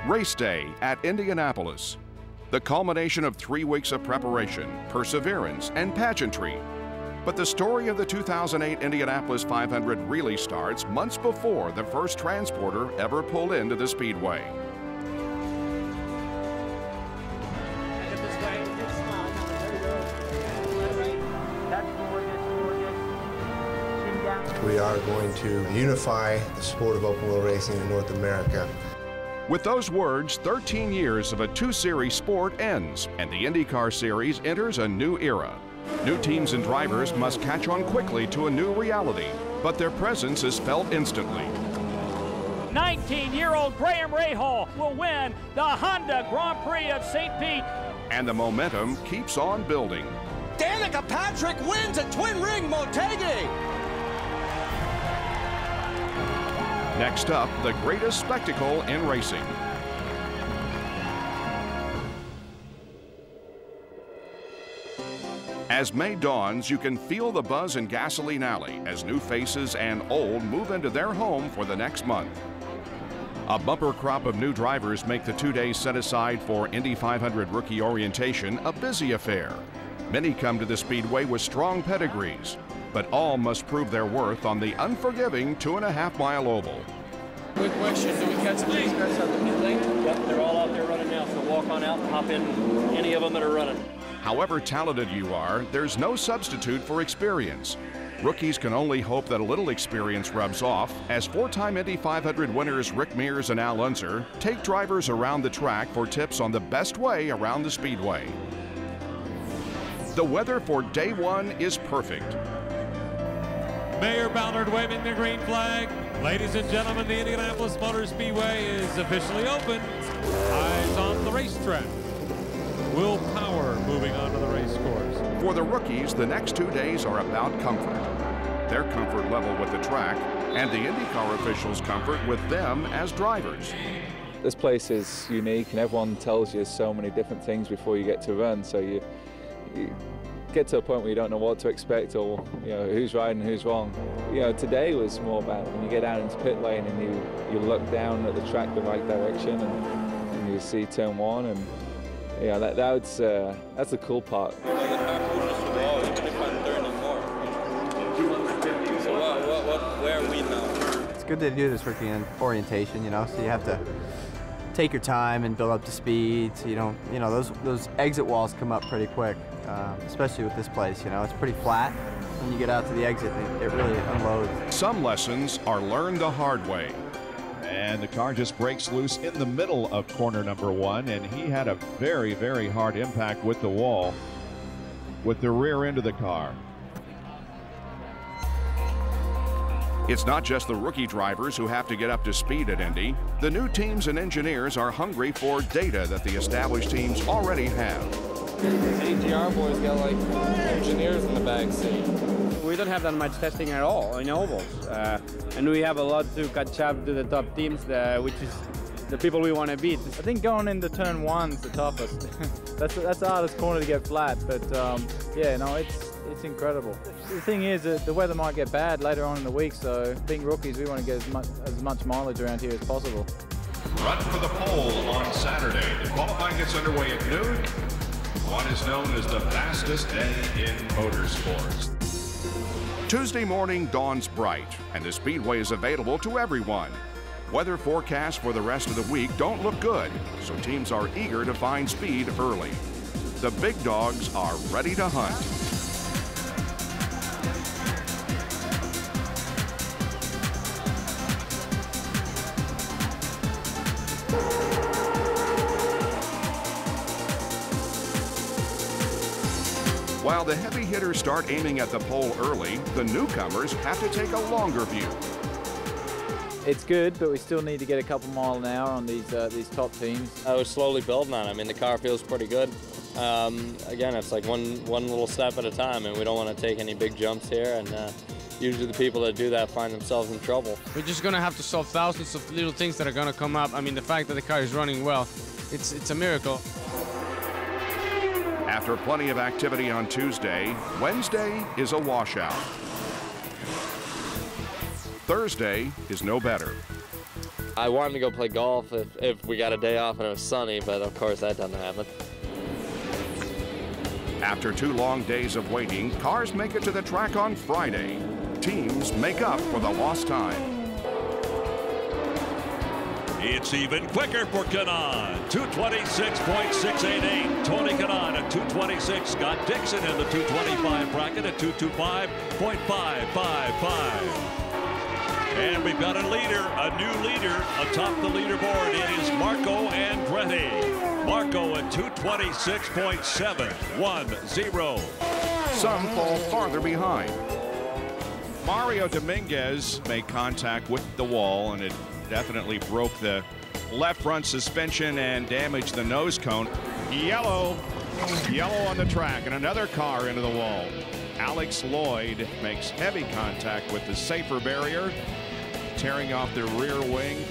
Race day at Indianapolis. The culmination of 3 weeks of preparation, perseverance, and pageantry. But the story of the 2008 Indianapolis 500 really starts months before the first transporter ever pulled into the speedway. We are going to unify the sport of open wheel racing in North America. With those words, 13 years of a 2-series sport ends, and the IndyCar Series enters a new era. New teams and drivers must catch on quickly to a new reality, but their presence is felt instantly. 19-year-old Graham Rahal will win the Honda Grand Prix of St. Pete. And the momentum keeps on building. Danica Patrick wins at Twin Ring Motegi. Next up, the greatest spectacle in racing. As May dawns, you can feel the buzz in Gasoline Alley as new faces and old move into their home for the next month. A bumper crop of new drivers make the 2 days set aside for Indy 500 rookie orientation a busy affair. Many come to the Speedway with strong pedigrees, but all must prove their worth on the unforgiving 2.5-mile oval. Quick question, do we catch these guys out the pit lane? Yep, they're all out there running now, so walk on out and hop in any of them that are running. However talented you are, there's no substitute for experience. Rookies can only hope that a little experience rubs off as 4-time Indy 500 winners Rick Mears and Al Unser take drivers around the track for tips on the best way around the Speedway. The weather for day one is perfect. Mayor Ballard waving the green flag. Ladies and gentlemen, the Indianapolis Motor Speedway is officially open. Eyes on the racetrack. Will Power moving on to the race course. For the rookies, the next 2 days are about comfort. Their comfort level with the track and the IndyCar officials' comfort with them as drivers. This place is unique and everyone tells you so many different things before you get to run, so you get to a point where you don't know what to expect or who's right and who's wrong. Today was more about when you get out into pit lane and you look down at the track the right direction and you see turn one, and that's the cool part. Where are we now? It's good to do this rookie orientation, so you have to take your time and build up to speed. So those exit walls come up pretty quick, especially with this place. It's pretty flat. When you get out to the exit, it really unloads. Some lessons are learned the hard way. And the car just breaks loose in the middle of corner number 1, and he had a very, very hard impact with the wall with the rear end of the car. It's not just the rookie drivers who have to get up to speed at Indy. The new teams and engineers are hungry for data that the established teams already have. AGR boys got like engineers in the back seat. We don't have that much testing at all in ovals, and we have a lot to catch up to the top teams, which is the people we want to beat. I think going into turn 1's the toughest. that's the hardest corner to get flat, but it's incredible. The thing is that the weather might get bad later on in the week, so being rookies, we want to get as much mileage around here as possible. Run for the pole on Saturday. The qualifying gets underway at noon. What is known as the fastest day in motorsports. Tuesday morning dawns bright, and the Speedway is available to everyone. Weather forecasts for the rest of the week don't look good, so teams are eager to find speed early. The big dogs are ready to hunt. While the heavy hitters start aiming at the pole early, the newcomers have to take a longer view. It's good, but we still need to get a couple mile an hour on these top teams. We're slowly building on it. I mean, the car feels pretty good. Again, it's like one little step at a time, and we don't want to take any big jumps here. And usually the people that do that find themselves in trouble. We're just going to have to solve thousands of little things that are going to come up. I mean, the fact that the car is running well, it's a miracle. After plenty of activity on Tuesday, Wednesday is a washout. Thursday is no better. I wanted to go play golf if we got a day off and it was sunny, but of course that doesn't happen. After 2 long days of waiting, cars make it to the track on Friday. Teams make up for the lost time. It's even quicker for Kanaan. 226.688. Tony Kanaan at 226. Scott Dixon in the 225 bracket at 225.555. And we've got a leader, a new leader atop the leaderboard. It is Marco Andretti. Marco at 226.710. Some fall farther behind. Mario Dominguez made contact with the wall, and it definitely broke the left front suspension and damaged the nose cone. Yellow on the track, and another car into the wall. Alex Lloyd makes heavy contact with the safer barrier, tearing off the rear wing.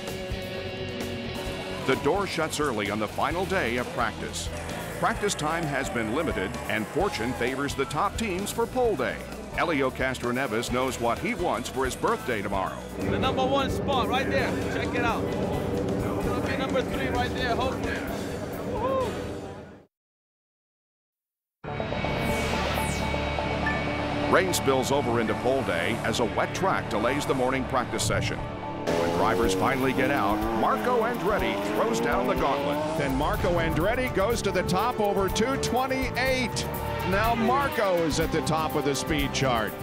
The door shuts early on the final day of practice. Practice time has been limited, and fortune favors the top teams for pole day. Helio Castroneves knows what he wants for his birthday tomorrow. The #1 spot right there. Check it out. It's gonna be number 3 right there, hopefully. Rain spills over into pole day as a wet track delays the morning practice session. When drivers finally get out, Marco Andretti throws down the gauntlet. Then Marco Andretti goes to the top over 228. Now Marco is at the top of the speed chart.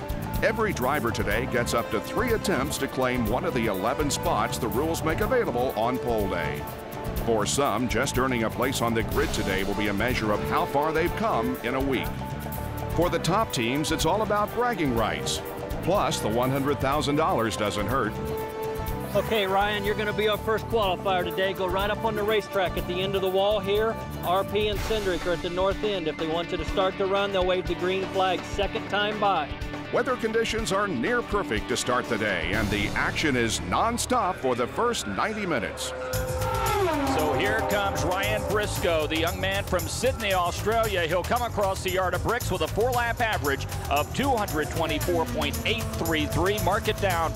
Every driver today gets up to 3 attempts to claim one of the 11 spots the rules make available on pole day. For some, just earning a place on the grid today will be a measure of how far they've come in a week. For the top teams, it's all about bragging rights. Plus, the $100,000 doesn't hurt. Okay, Ryan, you're going to be our first qualifier today. Go right up on the racetrack at the end of the wall here. RP and Cindric are at the north end. If they want you to start the run, they'll wave the green flag second time by. Weather conditions are near perfect to start the day, and the action is non-stop for the first 90 minutes. So here comes Ryan Briscoe, the young man from Sydney, Australia. He'll come across the yard of bricks with a 4-lap average of 224.833. Mark it down.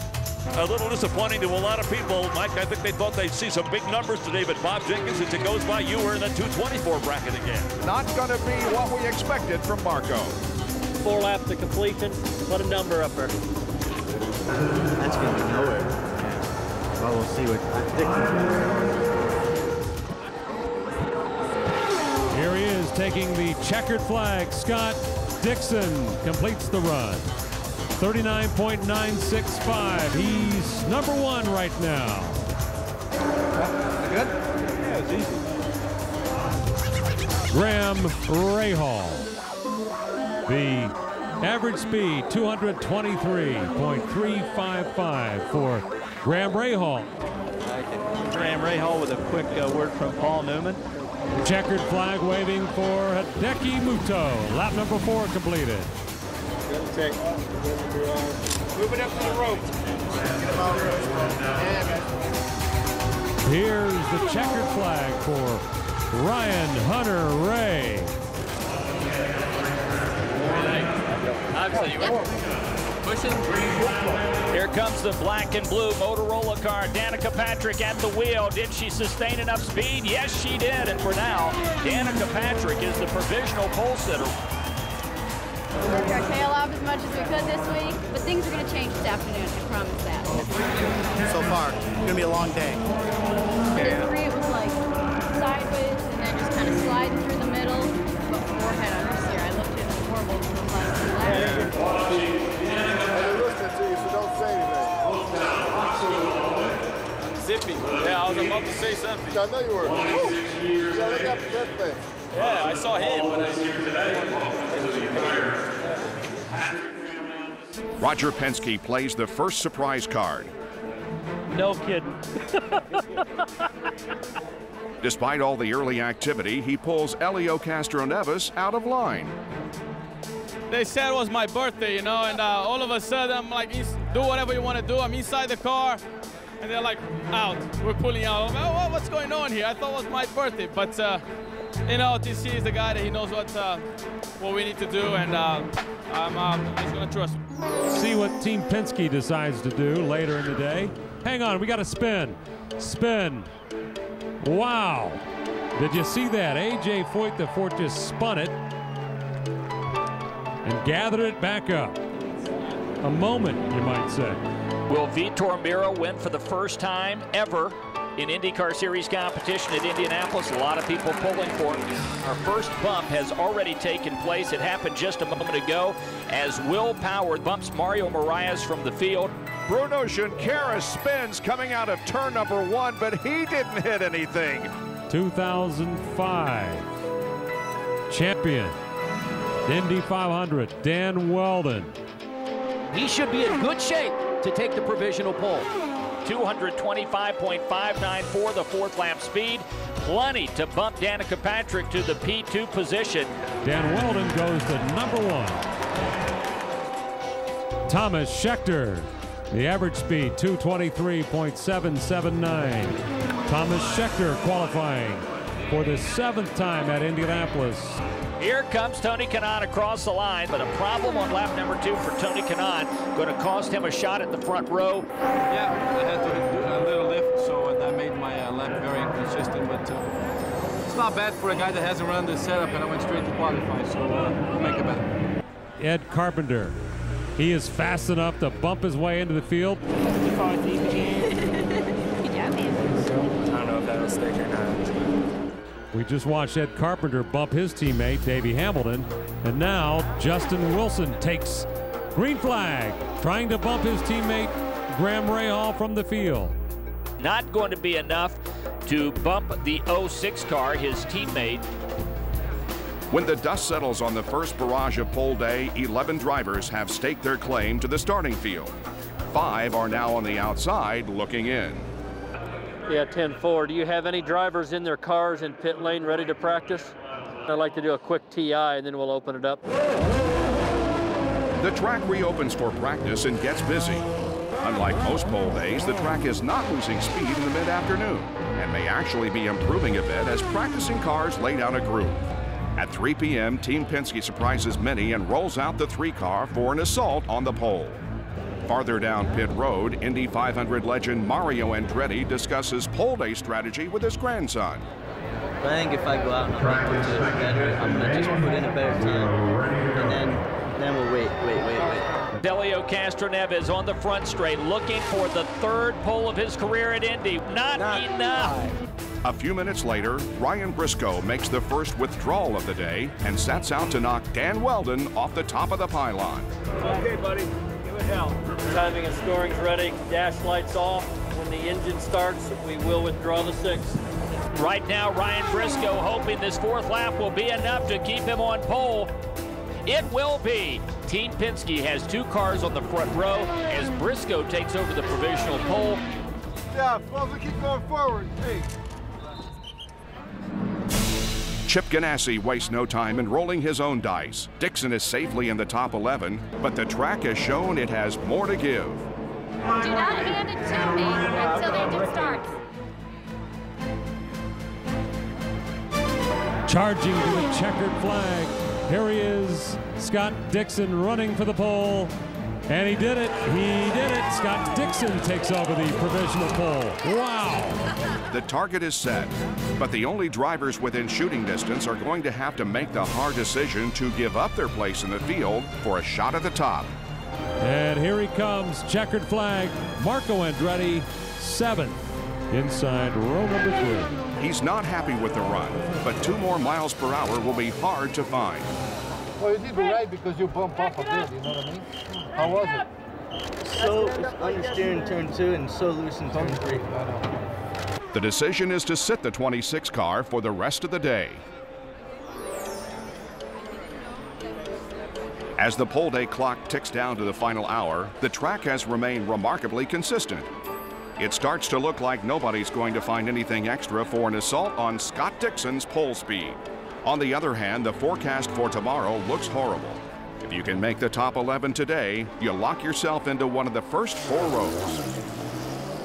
A little disappointing to a lot of people, Mike. I think they thought they'd see some big numbers today, but Bob Jenkins, as it goes by, you were in the 224 bracket again. Not going to be what we expected from Marco. 4 laps to completion. Put a number up there. That's going to be nowhere. Well, we'll see what Dixon's going to do. Here he is taking the checkered flag. Scott Dixon completes the run. 39.965. He's #1 right now. Good? Yeah, it's easy. Graham Rahal. The average speed, 223.355 for Graham Rahal. Graham Rahal with a quick word from Paul Newman. Checkered flag waving for Hideki Muto. Lap number 4 completed. Move it up to the rope. Here's the checkered flag for Ryan Hunter Ray. Here comes the black and blue Motorola car. Danica Patrick at the wheel. Did she sustain enough speed? Yes, she did. And for now, Danica Patrick is the provisional pole sitter. We worked our tail off as much as we could this week, but things are going to change this afternoon, I promise that. So far, it's going to be a long day. Day 3, it was like sideways and then just kind of sliding through the middle. But forehead on this year, I looked at it horrible for the last 2 laps. They're listening to you, so don't say anything. Zippy. Yeah, I was about to say something. I know you were. You look up at that thing. Yeah, I saw him. Roger Penske plays the first surprise card. No kidding. Despite all the early activity, he pulls Helio Castroneves out of line. They said it was my birthday, you know, and all of a sudden I'm like, do whatever you want to do. I'm inside the car, and they're like, out. We're pulling out. I'm like, oh, what's going on here? I thought it was my birthday, but you know, TC is the guy that he knows what we need to do, and I'm just gonna trust him. See what Team Penske decides to do later in the day. Hang on, we got a spin. Spin. Wow. Did you see that? A.J. Foyt the Fourth just spun it and gathered it back up. A moment, you might say. Will Vitor Miro win for the first time ever in IndyCar Series competition at Indianapolis? A lot of people pulling for it. Our first bump has already taken place. It happened just a moment ago as Will Power bumps Mario Moraes from the field. Bruno Junqueira spins coming out of turn number 1, but he didn't hit anything. 2005 champion, Indy 500, Dan Weldon. He should be in good shape to take the provisional pole. 225.594, the fourth lap speed. Plenty to bump Danica Patrick to the P2 position. Dan Weldon goes to number 1. Thomas Scheckter, the average speed 223.779. Thomas Scheckter qualifying for the 7th time at Indianapolis. Here comes Tony Kanaan across the line, but a problem on lap number 2 for Tony Kanaan. Going to cost him a shot at the front row. Yeah, I had to do a little lift, so that made my lap very inconsistent, but it's not bad for a guy that hasn't run the setup, and I went straight to qualify, so we'll make it better. Ed Carpenter, he is fast enough to bump his way into the field. Good job, man. I don't know if that'll stick or not. We just watched Ed Carpenter bump his teammate, Davey Hamilton. And now Justin Wilson takes green flag, trying to bump his teammate, Graham Rahal, from the field. Not going to be enough to bump the 06 car, his teammate. When the dust settles on the first barrage of pole day, 11 drivers have staked their claim to the starting field. 5 are now on the outside looking in. Yeah, 10-4. Do you have any drivers in their cars in pit lane ready to practice? I'd like to do a quick TI and then we'll open it up. The track reopens for practice and gets busy. Unlike most pole days, the track is not losing speed in the mid-afternoon and may actually be improving a bit as practicing cars lay down a groove. At 3 p.m., Team Penske surprises many and rolls out the 3-car for an assault on the pole. Farther down pit road, Indy 500 legend Mario Andretti discusses pole day strategy with his grandson. I think if I go out and I think to better, I'm going to just put in a better time, and then we'll wait. Delio Castroneves on the front straight, looking for the 3rd pole of his career at Indy. Not enough. A few minutes later, Ryan Briscoe makes the first withdrawal of the day and sets out to knock Dan Weldon off the top of the pylon. Okay, buddy. Timing and scoring's ready. Dash lights off. When the engine starts, we will withdraw the 6. Right now, Ryan Briscoe hoping this 4th lap will be enough to keep him on pole. It will be. Team Penske has 2 cars on the front row as Briscoe takes over the provisional pole. Yeah, as long as we keep going forward. Hey. Chip Ganassi wastes no time in rolling his own dice. Dixon is safely in the top 11, but the track has shown it has more to give. Do not hand it to me until the engine starts. Charging to the checkered flag. Here he is, Scott Dixon running for the pole. And he did it. He did it. Scott Dixon takes over the provisional pole. Wow. The target is set, but the only drivers within shooting distance are going to have to make the hard decision to give up their place in the field for a shot at the top. And here he comes, checkered flag, Marco Andretti, 7th, inside row number 3. He's not happy with the run, but 2 more miles per hour will be hard to find. Well, you did the right because you bumped off a bit, you know what I mean? How was it? So it's understeer in turn 2 and so loose in turn 3. The decision is to sit the 26 car for the rest of the day. As the pole day clock ticks down to the final hour, the track has remained remarkably consistent. It starts to look like nobody's going to find anything extra for an assault on Scott Dixon's pole speed. On the other hand, the forecast for tomorrow looks horrible. If you can make the top 11 today, you lock yourself into one of the first 4 rows.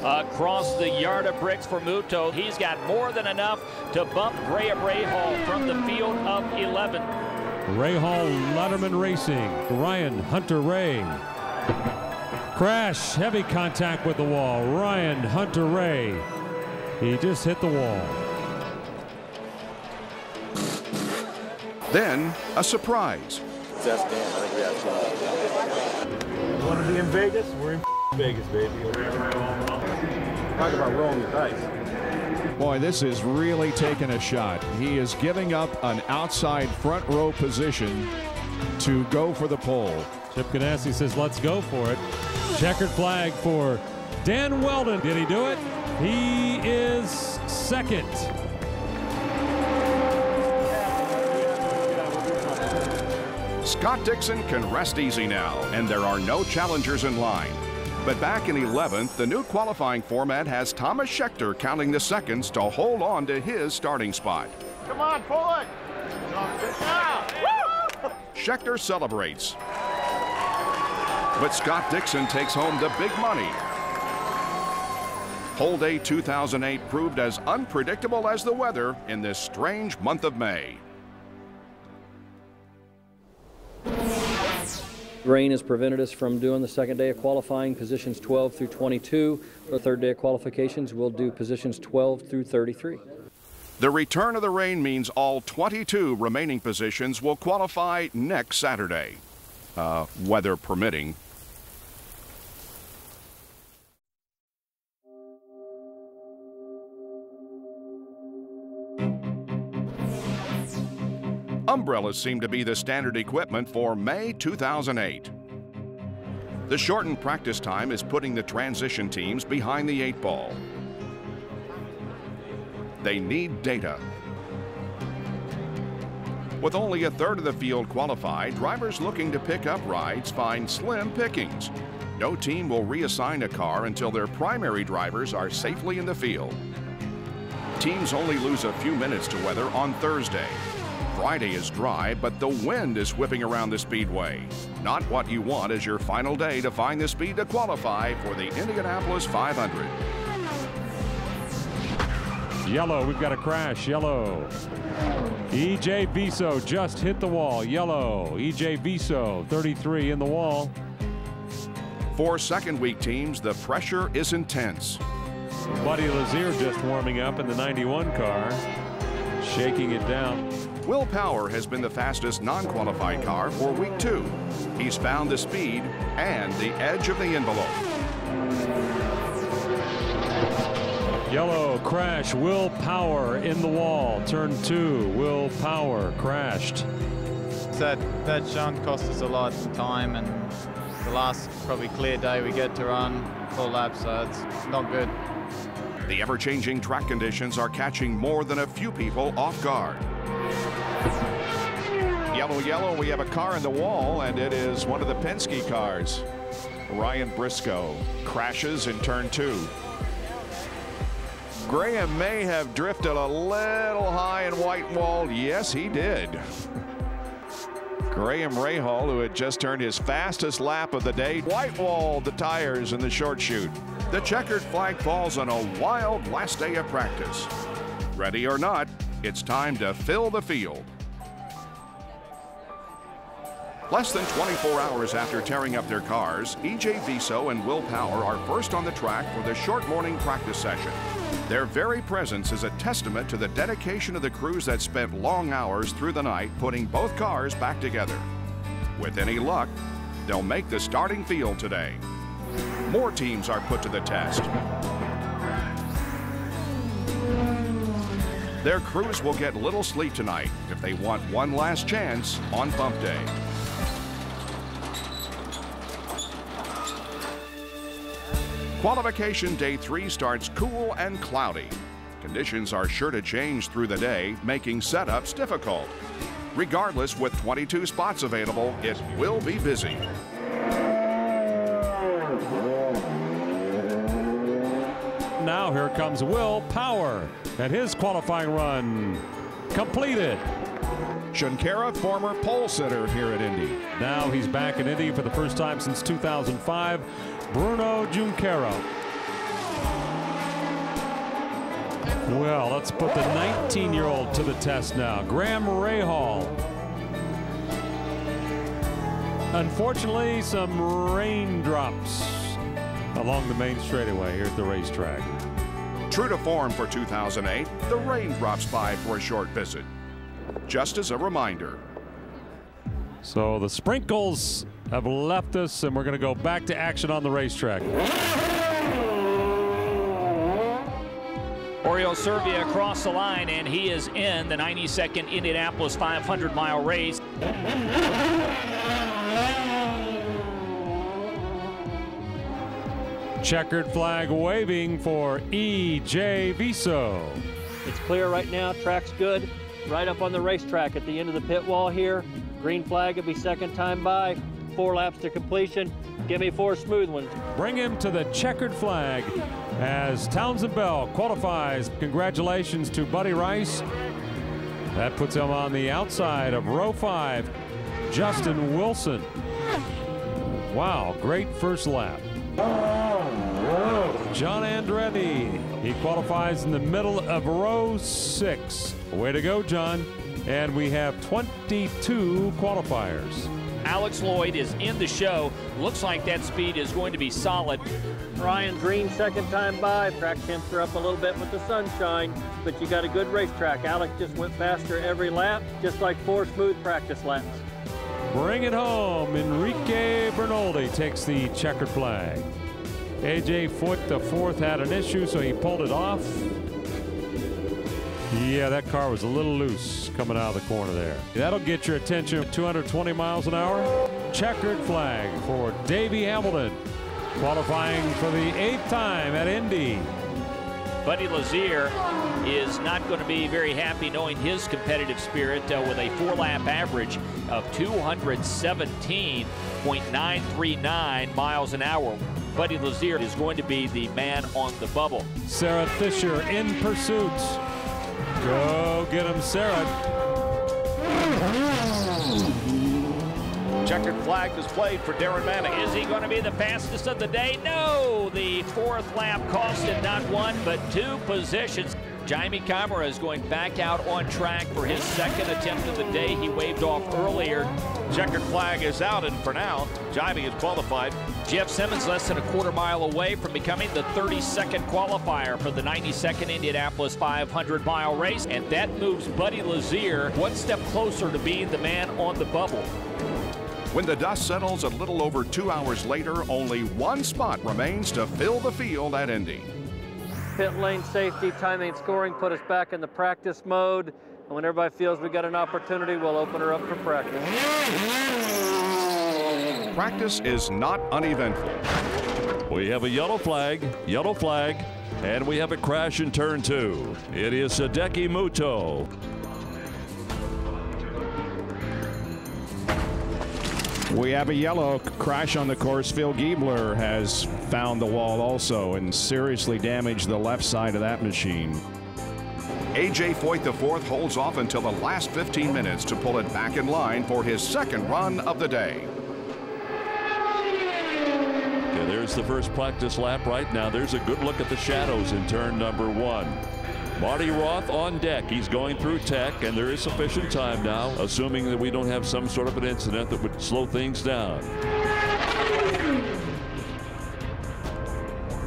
Across the yard of bricks for Muto, he's got more than enough to bump Graham Rahal from the field of 11. Rahal Letterman Racing, Ryan Hunter-Ray. Crash, heavy contact with the wall. Ryan Hunter-Reay. He just hit the wall. Then, a surprise. Want to be in Vegas? We're in Vegas, baby. Talk about rolling the dice. Boy, this is really taking a shot. He is giving up an outside front row position to go for the pole. Chip Ganassi says, let's go for it. Checkered flag for Dan Weldon. Did he do it? He is second. Scott Dixon can rest easy now, and there are no challengers in line. But back in 11th, the new qualifying format has Thomas Schechter counting the seconds to hold on to his starting spot. Come on, pull it! Schechter celebrates. But Scott Dixon takes home the big money. Pole Day 2008 proved as unpredictable as the weather in this strange month of May. Rain has prevented us from doing the second day of qualifying, positions 12 through 22. The third day of qualifications, we'll do positions 12 through 33. The return of the rain means all 22 remaining positions will qualify next Saturday, weather permitting. Umbrellas seem to be the standard equipment for May 2008. The shortened practice time is putting the transition teams behind the 8 ball. They need data. With only a third of the field qualified, drivers looking to pick up rides find slim pickings. No team will reassign a car until their primary drivers are safely in the field. Teams only lose a few minutes to weather on Thursday. Friday is dry, but the wind is whipping around the speedway. Not what you want as your final day to find the speed to qualify for the Indianapolis 500. Yellow, we've got a crash, yellow. E.J. Viso just hit the wall, yellow. E.J. Viso, 33 in the wall. For second week teams, the pressure is intense. Buddy Lazier just warming up in the 91 car, shaking it down. Will Power has been the fastest non-qualified car for week 2. He's found the speed and the edge of the envelope. Yellow crash, Will Power in the wall. Turn 2, Will Power crashed. That shunt cost us a lot of time, and the last probably clear day we get to run full lap, so it's not good. The ever-changing track conditions are catching more than a few people off guard. Yellow, yellow, we have a car in the wall, and it is one of the Penske cars. Ryan Briscoe crashes in turn 2. Graham may have drifted a little high in white wall. Yes, he did. Graham Rahal, who had just turned his fastest lap of the day, white-walled the tires in the short chute. The checkered flag falls on a wild last day of practice. Ready or not, it's time to fill the field. Less than 24 hours after tearing up their cars, E.J. Viso and Will Power are first on the track for the short morning practice session. Their very presence is a testament to the dedication of the crews that spent long hours through the night putting both cars back together. With any luck, they'll make the starting field today. More teams are put to the test. Their crews will get little sleep tonight if they want one last chance on bump day. Qualification day 3 starts cool and cloudy. Conditions are sure to change through the day, making setups difficult. Regardless, with 22 spots available, it will be busy. Now here comes Will Power, and his qualifying run completed. Junqueira, former pole sitter here at Indy. Now he's back in Indy for the first time since 2005. Bruno Junqueira. Well, let's put the 19-year-old to the test now. Graham Rahal. Unfortunately, some raindrops along the main straightaway here at the racetrack. True to form for 2008, the rain drops by for a short visit. Just as a reminder. So the sprinkles have left us, and we're going to go back to action on the racetrack. Oriol Servia across the line, and he is in the 92nd Indianapolis 500-mile race. Checkered flag waving for E.J. Viso. It's clear right now, track's good. Right up on the racetrack at the end of the pit wall here. Green flag will be second time by. 4 laps to completion. Give me 4 smooth ones. Bring him to the checkered flag as Townsend Bell qualifies. Congratulations to Buddy Rice. That puts him on the outside of row 5. Justin Wilson. Wow, great first lap. John Andretti, he qualifies in the middle of row 6. Way to go, John. And we have 22 qualifiers. Alex Lloyd is in the show. Looks like that speed is going to be solid. Ryan Green, second time by. Track temps are up a little bit with the sunshine, but you got a good racetrack. Alex just went faster every lap, just like 4 smooth practice laps. Bring it home. Enrique Bernoldi takes the checkered flag. A.J. Foyt, the 4th, had an issue, so he pulled it off. Yeah, that car was a little loose coming out of the corner there. That'll get your attention. 220 miles an hour. Checkered flag for Davey Hamilton, qualifying for the 8th time at Indy. Buddy Lazier is not going to be very happy knowing his competitive spirit with a 4-lap average of 217.939 miles an hour. Buddy Lazier is going to be the man on the bubble. Sarah Fisher in pursuit. Go get him, Sarah. Checkered flag displayed for Darren Manning. Is he going to be the fastest of the day? No! The 4th lap cost him not 1, but 2 positions. Jaime Camara is going back out on track for his 2nd attempt of the day. He waved off earlier. Checkered flag is out, and for now, Jaime is qualified. Jeff Simmons less than a quarter mile away from becoming the 32nd qualifier for the 92nd Indianapolis 500-mile race, and that moves Buddy Lazier 1 step closer to being the man on the bubble. When the dust settles a little over 2 hours later, only 1 spot remains to fill the field at Indy. Pit lane safety, timing, scoring put us back in the practice mode. And when everybody feels we got an opportunity, we'll open her up for practice. Practice is not uneventful. We have a yellow flag, and we have a crash in turn 2. It is Hideki Muto. We have a yellow crash on the course. Phil Giebler has found the wall also and seriously damaged the left side of that machine. A.J. Foyt, the 4th, holds off until the last 15 minutes to pull it back in line for his 2nd run of the day. Okay, there's the first practice lap right now. There's a good look at the shadows in turn number 1. Marty Roth on deck. He's going through tech, and there is sufficient time now, assuming that we don't have some sort of an incident that would slow things down.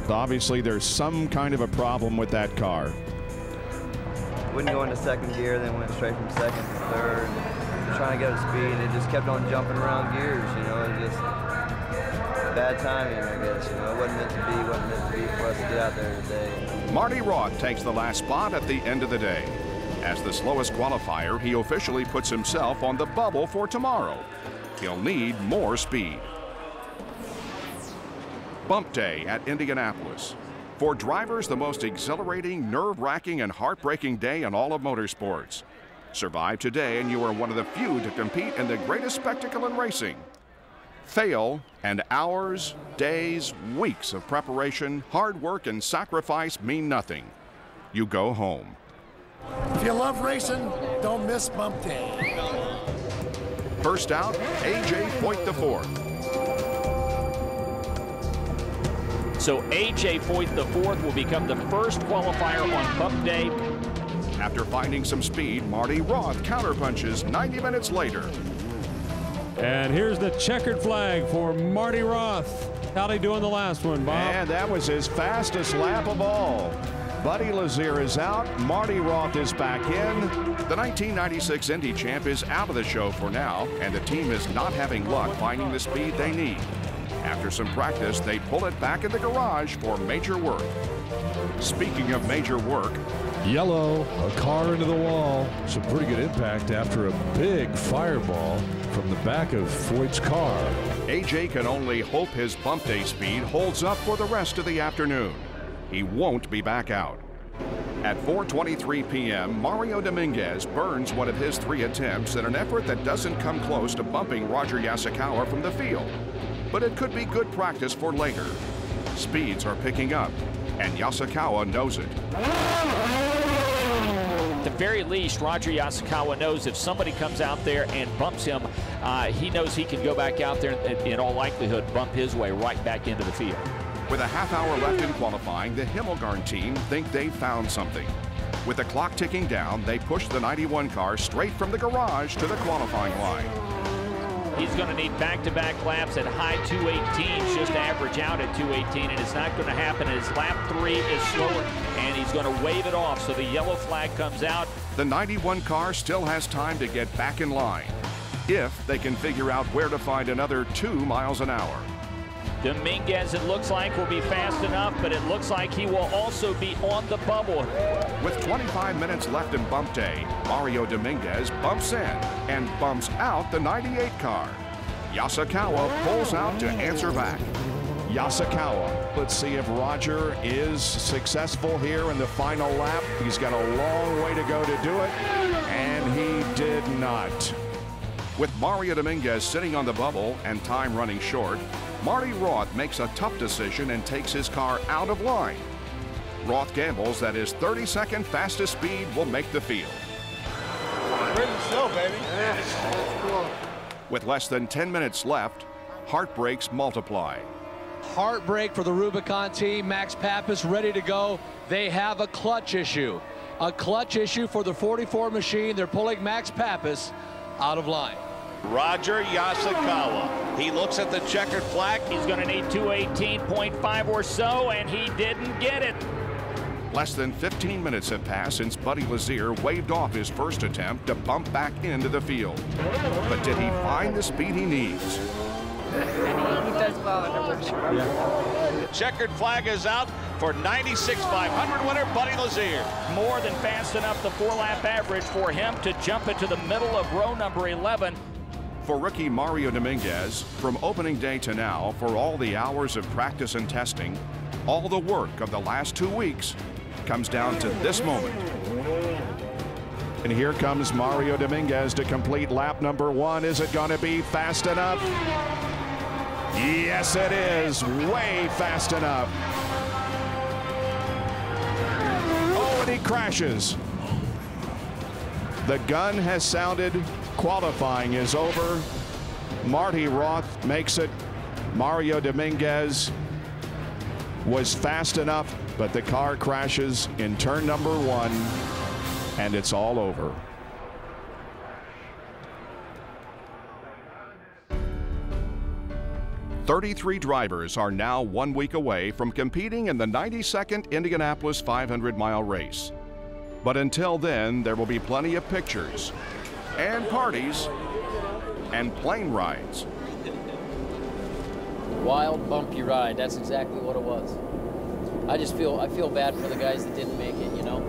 Obviously, there's some kind of a problem with that car. Wouldn't go into 2nd gear, then went straight from 2nd to 3rd. Trying to get up to speed, it just kept on jumping around gears, you know, it just bad timing, I guess, you know, it wasn't meant to be for us to get out there today. Marty Roth takes the last spot at the end of the day. As the slowest qualifier, he officially puts himself on the bubble for tomorrow. He'll need more speed. Bump day at Indianapolis. For drivers, the most exhilarating, nerve-wracking, and heartbreaking day in all of motorsports. Survive today and you are one of the few to compete in the greatest spectacle in racing. Fail, and hours, days, weeks of preparation, hard work, and sacrifice mean nothing. You go home. If you love racing, don't miss bump day. First out, A.J. Foyt, the 4th. So A.J. Foyt, the 4th, will become the first qualifier on bump day. After finding some speed, Marty Roth counterpunches 90 minutes later. And here's the checkered flag for Marty Roth. How'd he do in the last one, Bob? And that was his fastest lap of all. Buddy Lazier is out. Marty Roth is back in. The 1996 Indy champ is out of the show for now, and the team is not having luck finding the speed they need. After some practice, they pull it back in the garage for major work. Speaking of major work, yellow, a car into the wall. Some pretty good impact after a big fireball from the back of Foyt's car. AJ can only hope his bump day speed holds up for the rest of the afternoon. He won't be back out. At 4:23 p.m., Mario Dominguez burns one of his 3 attempts in an effort that doesn't come close to bumping Roger Yasukawa from the field. But it could be good practice for later. Speeds are picking up, and Yasukawa knows it. At the very least, Roger Yasukawa knows if somebody comes out there and bumps him, he knows he can go back out there and, in all likelihood, bump his way right back into the field. With a half hour left in qualifying, the Himmelgarn team think they've found something. With the clock ticking down, they push the 91 car straight from the garage to the qualifying line. He's going to need back-to-back laps at high 218s just to average out at 218, and it's not going to happen as lap 3 is slower, and he's going to wave it off, so the yellow flag comes out. The 91 car still has time to get back in line, if they can figure out where to find another 2 miles an hour. Dominguez, it looks like, will be fast enough, but it looks like he will also be on the bubble. With 25 minutes left in bump day, Mario Dominguez bumps in and bumps out the 98 car. Yasukawa pulls out to answer back. Yasukawa. Let's see if Roger is successful here in the final lap. He's got a long way to go to do it, and he did not. With Mario Dominguez sitting on the bubble and time running short, Marty Roth makes a tough decision and takes his car out of line. Roth gambles that his 32nd fastest speed will make the field. Ready to show, baby. Yeah. Cool. With less than 10 minutes left, heartbreaks multiply. Heartbreak for the Rubicon team. Max Pappas ready to go. They have a clutch issue. A clutch issue for the 44 machine. They're pulling Max Pappas out of line. Roger Yasukawa. He looks at the checkered flag. He's going to need 218.5 or so, and he didn't get it. Less than 15 minutes have passed since Buddy Lazier waved off his first attempt to bump back into the field. But did he find the speed he needs? He does well under pressure. The checkered flag is out for 96 500 winner Buddy Lazier. More than fast enough, the 4-lap average for him to jump into the middle of row number 11. For rookie Mario Dominguez, from opening day to now, for all the hours of practice and testing, all the work of the last 2 weeks comes down to this moment. And here comes Mario Dominguez to complete lap number 1. Is it going to be fast enough? Yes, it is. Way fast enough. Oh, and he crashes. The gun has sounded. Qualifying is over. Marty Roth makes it. Mario Dominguez was fast enough, but the car crashes in turn number 1, and it's all over. "33 drivers are now 1 week away from competing in the 92nd Indianapolis 500-mile race. But until then, there will be plenty of pictures and parties and plane rides. Wild, bumpy ride. That's exactly what it was. I feel bad for the guys that didn't make it, you know.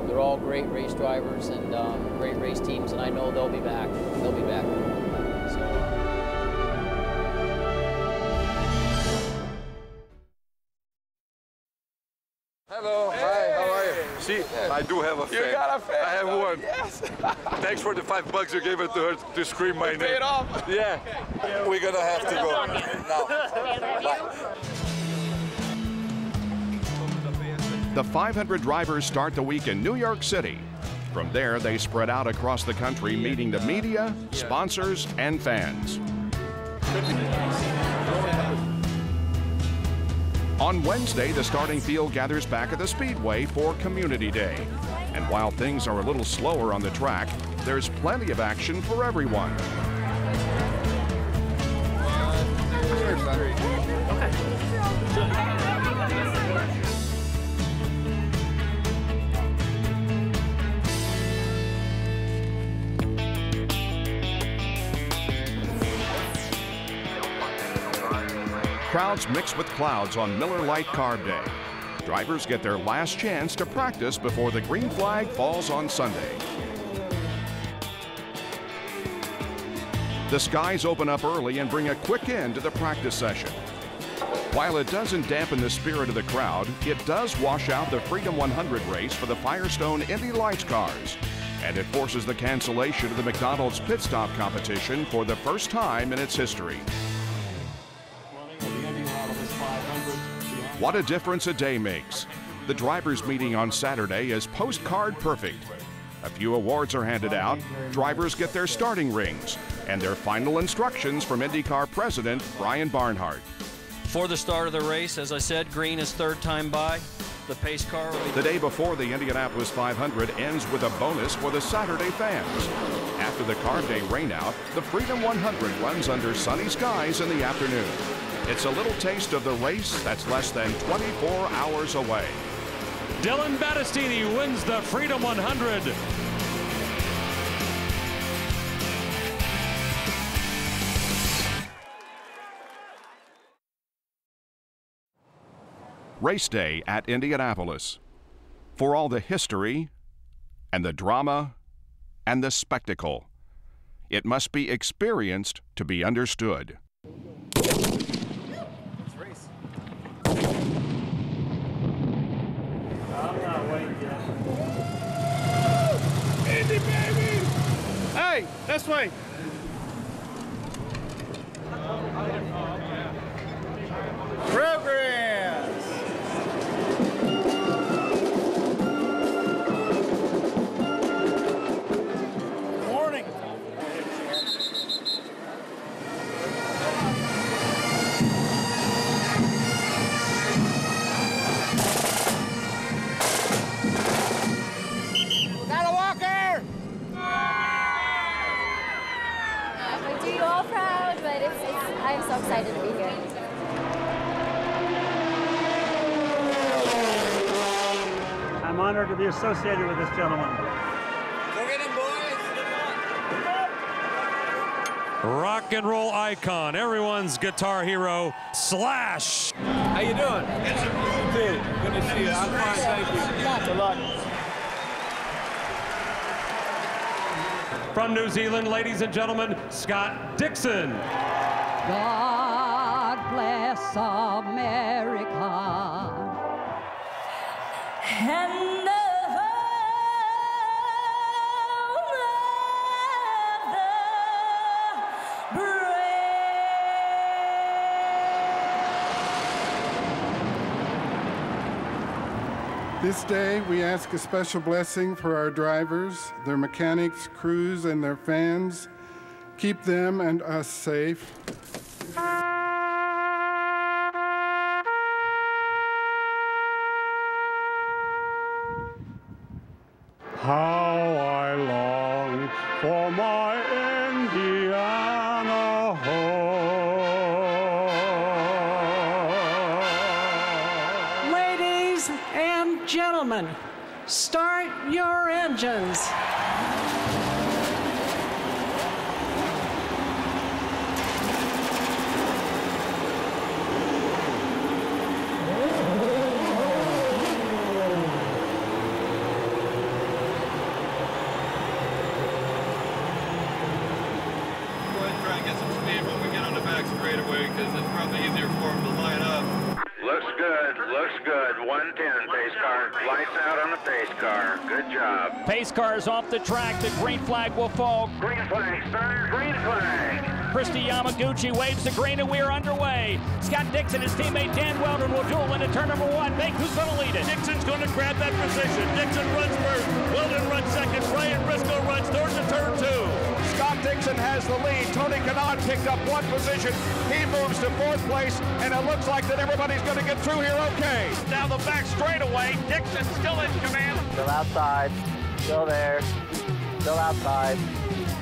They're all great race drivers and great race teams, and I know they'll be back. They'll be back. Hello, hi, how are you? See, I do have a fan. You got a fan? I have one. Yes. Thanks for the $5 you gave it to her to scream my name. Pay it off? Yeah. We're gonna have to go now. Bye. The 500 drivers start the week in New York City. From there, they spread out across the country, meeting the media, sponsors, and fans. On Wednesday, the starting field gathers back at the Speedway for Community Day. And while things are a little slower on the track, there's plenty of action for everyone. street. Crowds mix with clouds on Miller Lite Carb Day. Drivers get their last chance to practice before the green flag falls on Sunday. The skies open up early and bring a quick end to the practice session. While it doesn't dampen the spirit of the crowd, it does wash out the Freedom 100 race for the Firestone Indy Lights cars. And it forces the cancellation of the McDonald's pit stop competition for the first time in its history. What a difference a day makes. The drivers' meeting on Saturday is postcard perfect. A few awards are handed out, drivers get their starting rings, and their final instructions from IndyCar President Brian Barnhart. For the start of the race, as I said, green is third time by. The pace car will... The day before the Indianapolis 500 ends with a bonus for the Saturday fans. After the Carb Day rainout, the Freedom 100 runs under sunny skies in the afternoon. It's a little taste of the race that's less than 24 hours away. Dylan Battistini wins the Freedom 100. Race day at Indianapolis. For all the history and the drama and the spectacle, it must be experienced to be understood. Indy, baby! Hey, this way! Progress! Morning! Got a walker! We do you all proud, but I'm so excited to be here. I'm honored to be associated with this gentleman. Go get him, boys! Rock and roll icon, everyone's guitar hero, Slash. How you doing? Good. Good to see you. I'm fine, thank you. Good luck. From New Zealand, ladies and gentlemen, Scott Dixon. God bless America. And the home of the brave. This day, we ask a special blessing for our drivers, their mechanics, crews, and their fans. Keep them and us safe. How I long for my Indiana home. Ladies and gentlemen, start your engines. Because it's probably easier for them to line up. Looks good, looks good. 110 pace car. Lights out on the pace car. Good job. Pace car is off the track. The green flag will fall. Green flag, sir. Green flag. Christy Yamaguchi waves the green and we are underway. Scott Dixon, his teammate Dan Weldon will duel into turn number one. Make who's going to lead it. Dixon's going to grab that position. Dixon runs first. Weldon runs second. Brian Briscoe runs third to turn two. Scott Dixon has the lead. Tony Kanaan picked up one position. He moves to fourth place, and it looks like that everybody's going to get through here okay. Down the back straightaway. Dixon still in command. Still outside. Still there. Still outside.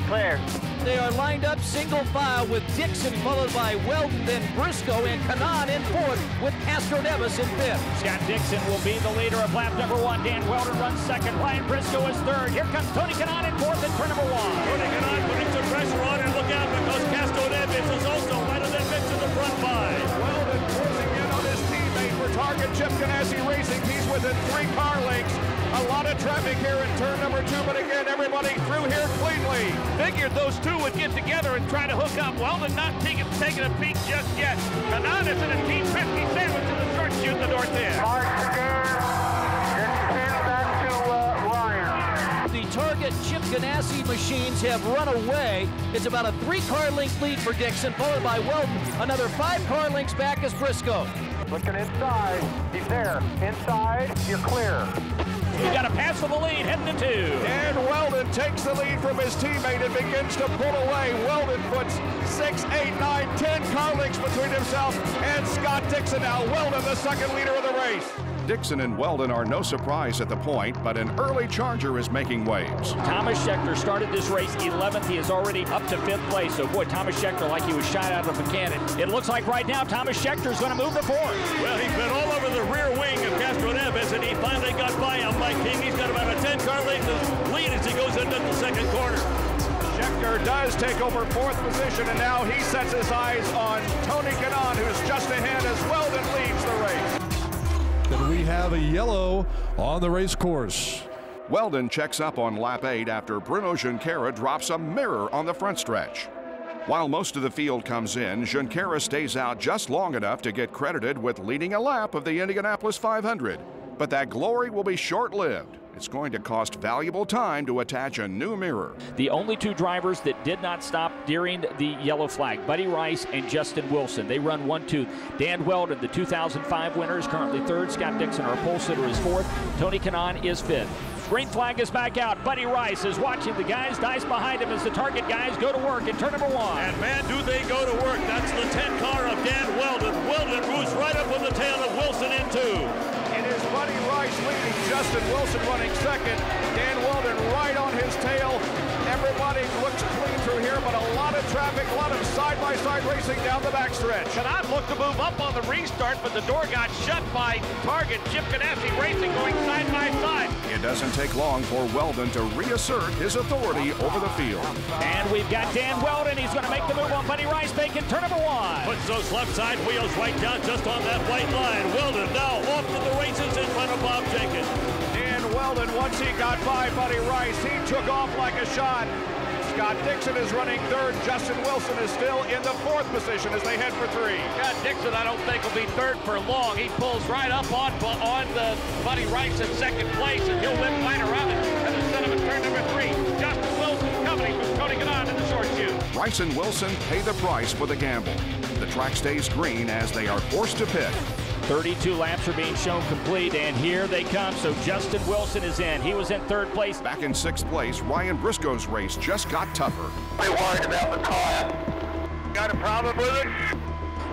Clear. They are lined up single file with Dixon followed by Weldon, then Briscoe, and Kanaan in fourth with Castro Nevis in fifth. Scott Dixon will be the leader of lap number 1. Dan Weldon runs second. Ryan Briscoe is third. Here comes Tony Kanaan in fourth in turn number 1. Tony Kanaan putting some pressure on, and look out because Castro Nevis is also right of that mix in the front 5. Weldon closing in on his teammate for Target Chip Ganassi Racing. He's within 3 car lengths. A lot of traffic here in turn number 2, but again, everybody through here cleanly. Figured those two would get together and try to hook up. Weldon not taking a peek just yet. Kanaan is in a Team 50 sandwich in the short chute in the north end. The Target Chip Ganassi machines have run away. It's about a 3-car length lead for Dixon, followed by Weldon. Another 5 car lengths back is Briscoe. Looking inside. He's there. Inside. You're clear. You got a pass for the lead, heading to 2. And Weldon takes the lead from his teammate and begins to pull away. Weldon puts 6, 8, 9, 10 car lengths between himself and Scott Dixon. Now Weldon, the second leader of the race. Dixon and Weldon are no surprise at the point, but an early charger is making waves. Thomas Scheckter started this race 11th. He is already up to 5th place. So, boy, Thomas Scheckter like he was shot out of a cannon. It looks like right now Thomas Scheckter is going to move to 4th. Well, he's been all over the rear wing of Castro Nevis, and he finally got by him. Mike King, he's got about a 10-car length lead as he goes into the second corner. Scheckter does take over 4th position, and now he sets his eyes on Tony Kanaan, who's just ahead as Weldon leads the race. And we have a yellow on the race course. Weldon checks up on lap 8 after Bruno Junqueira drops a mirror on the front stretch. While most of the field comes in, Junqueira stays out just long enough to get credited with leading a lap of the Indianapolis 500. But that glory will be short-lived. It's going to cost valuable time to attach a new mirror. The only 2 drivers that did not stop during the yellow flag, Buddy Rice and Justin Wilson. They run 1-2. Dan Weldon, the 2005 winner, is currently 3rd. Scott Dixon, our pole sitter, is 4th. Tony Kanaan is 5th. Green flag is back out. Buddy Rice is watching the guys dice behind him as the Target guys go to work in turn number 1. And man, do they go to work. That's the 10 car of Dan Weldon. Weldon moves right up on the tail of Wilson in 2. It is Buddy Rice leading, Justin Wilson running second. Dan Weldon right on his tail. Everybody looks clean through here, but a lot of traffic, a lot of side-by-side racing down the backstretch. Kanaan looked to move up on the restart, but the door got shut by Target Chip Ganassi Racing going side by side. It doesn't take long for Weldon to reassert his authority over the field. And we've got Dan Weldon. He's going to make the move on Buddy Rice, making turn number 1. Puts those left side wheels right down just on that white line. Weldon now off to the races in front of Bob Jenkins. Dan Weldon, once he got by Buddy Rice, he took off like a shot. Scott Dixon is running 3rd. Justin Wilson is still in the 4th position as they head for 3. Scott Dixon, I don't think, will be 3rd for long. He pulls right up on the Buddy Rice in 2nd place, and he'll whip right around it at the center of turn number 3. Justin Wilson coming from Tony Kanaan in the short chute. Rice and Wilson pay the price for the gamble. The track stays green as they are forced to pit. 32 laps are being shown complete, and here they come. So Justin Wilson is in. He was in 3rd place. Back in 6th place, Ryan Briscoe's race just got tougher. They worried about the car. Got a problem with it?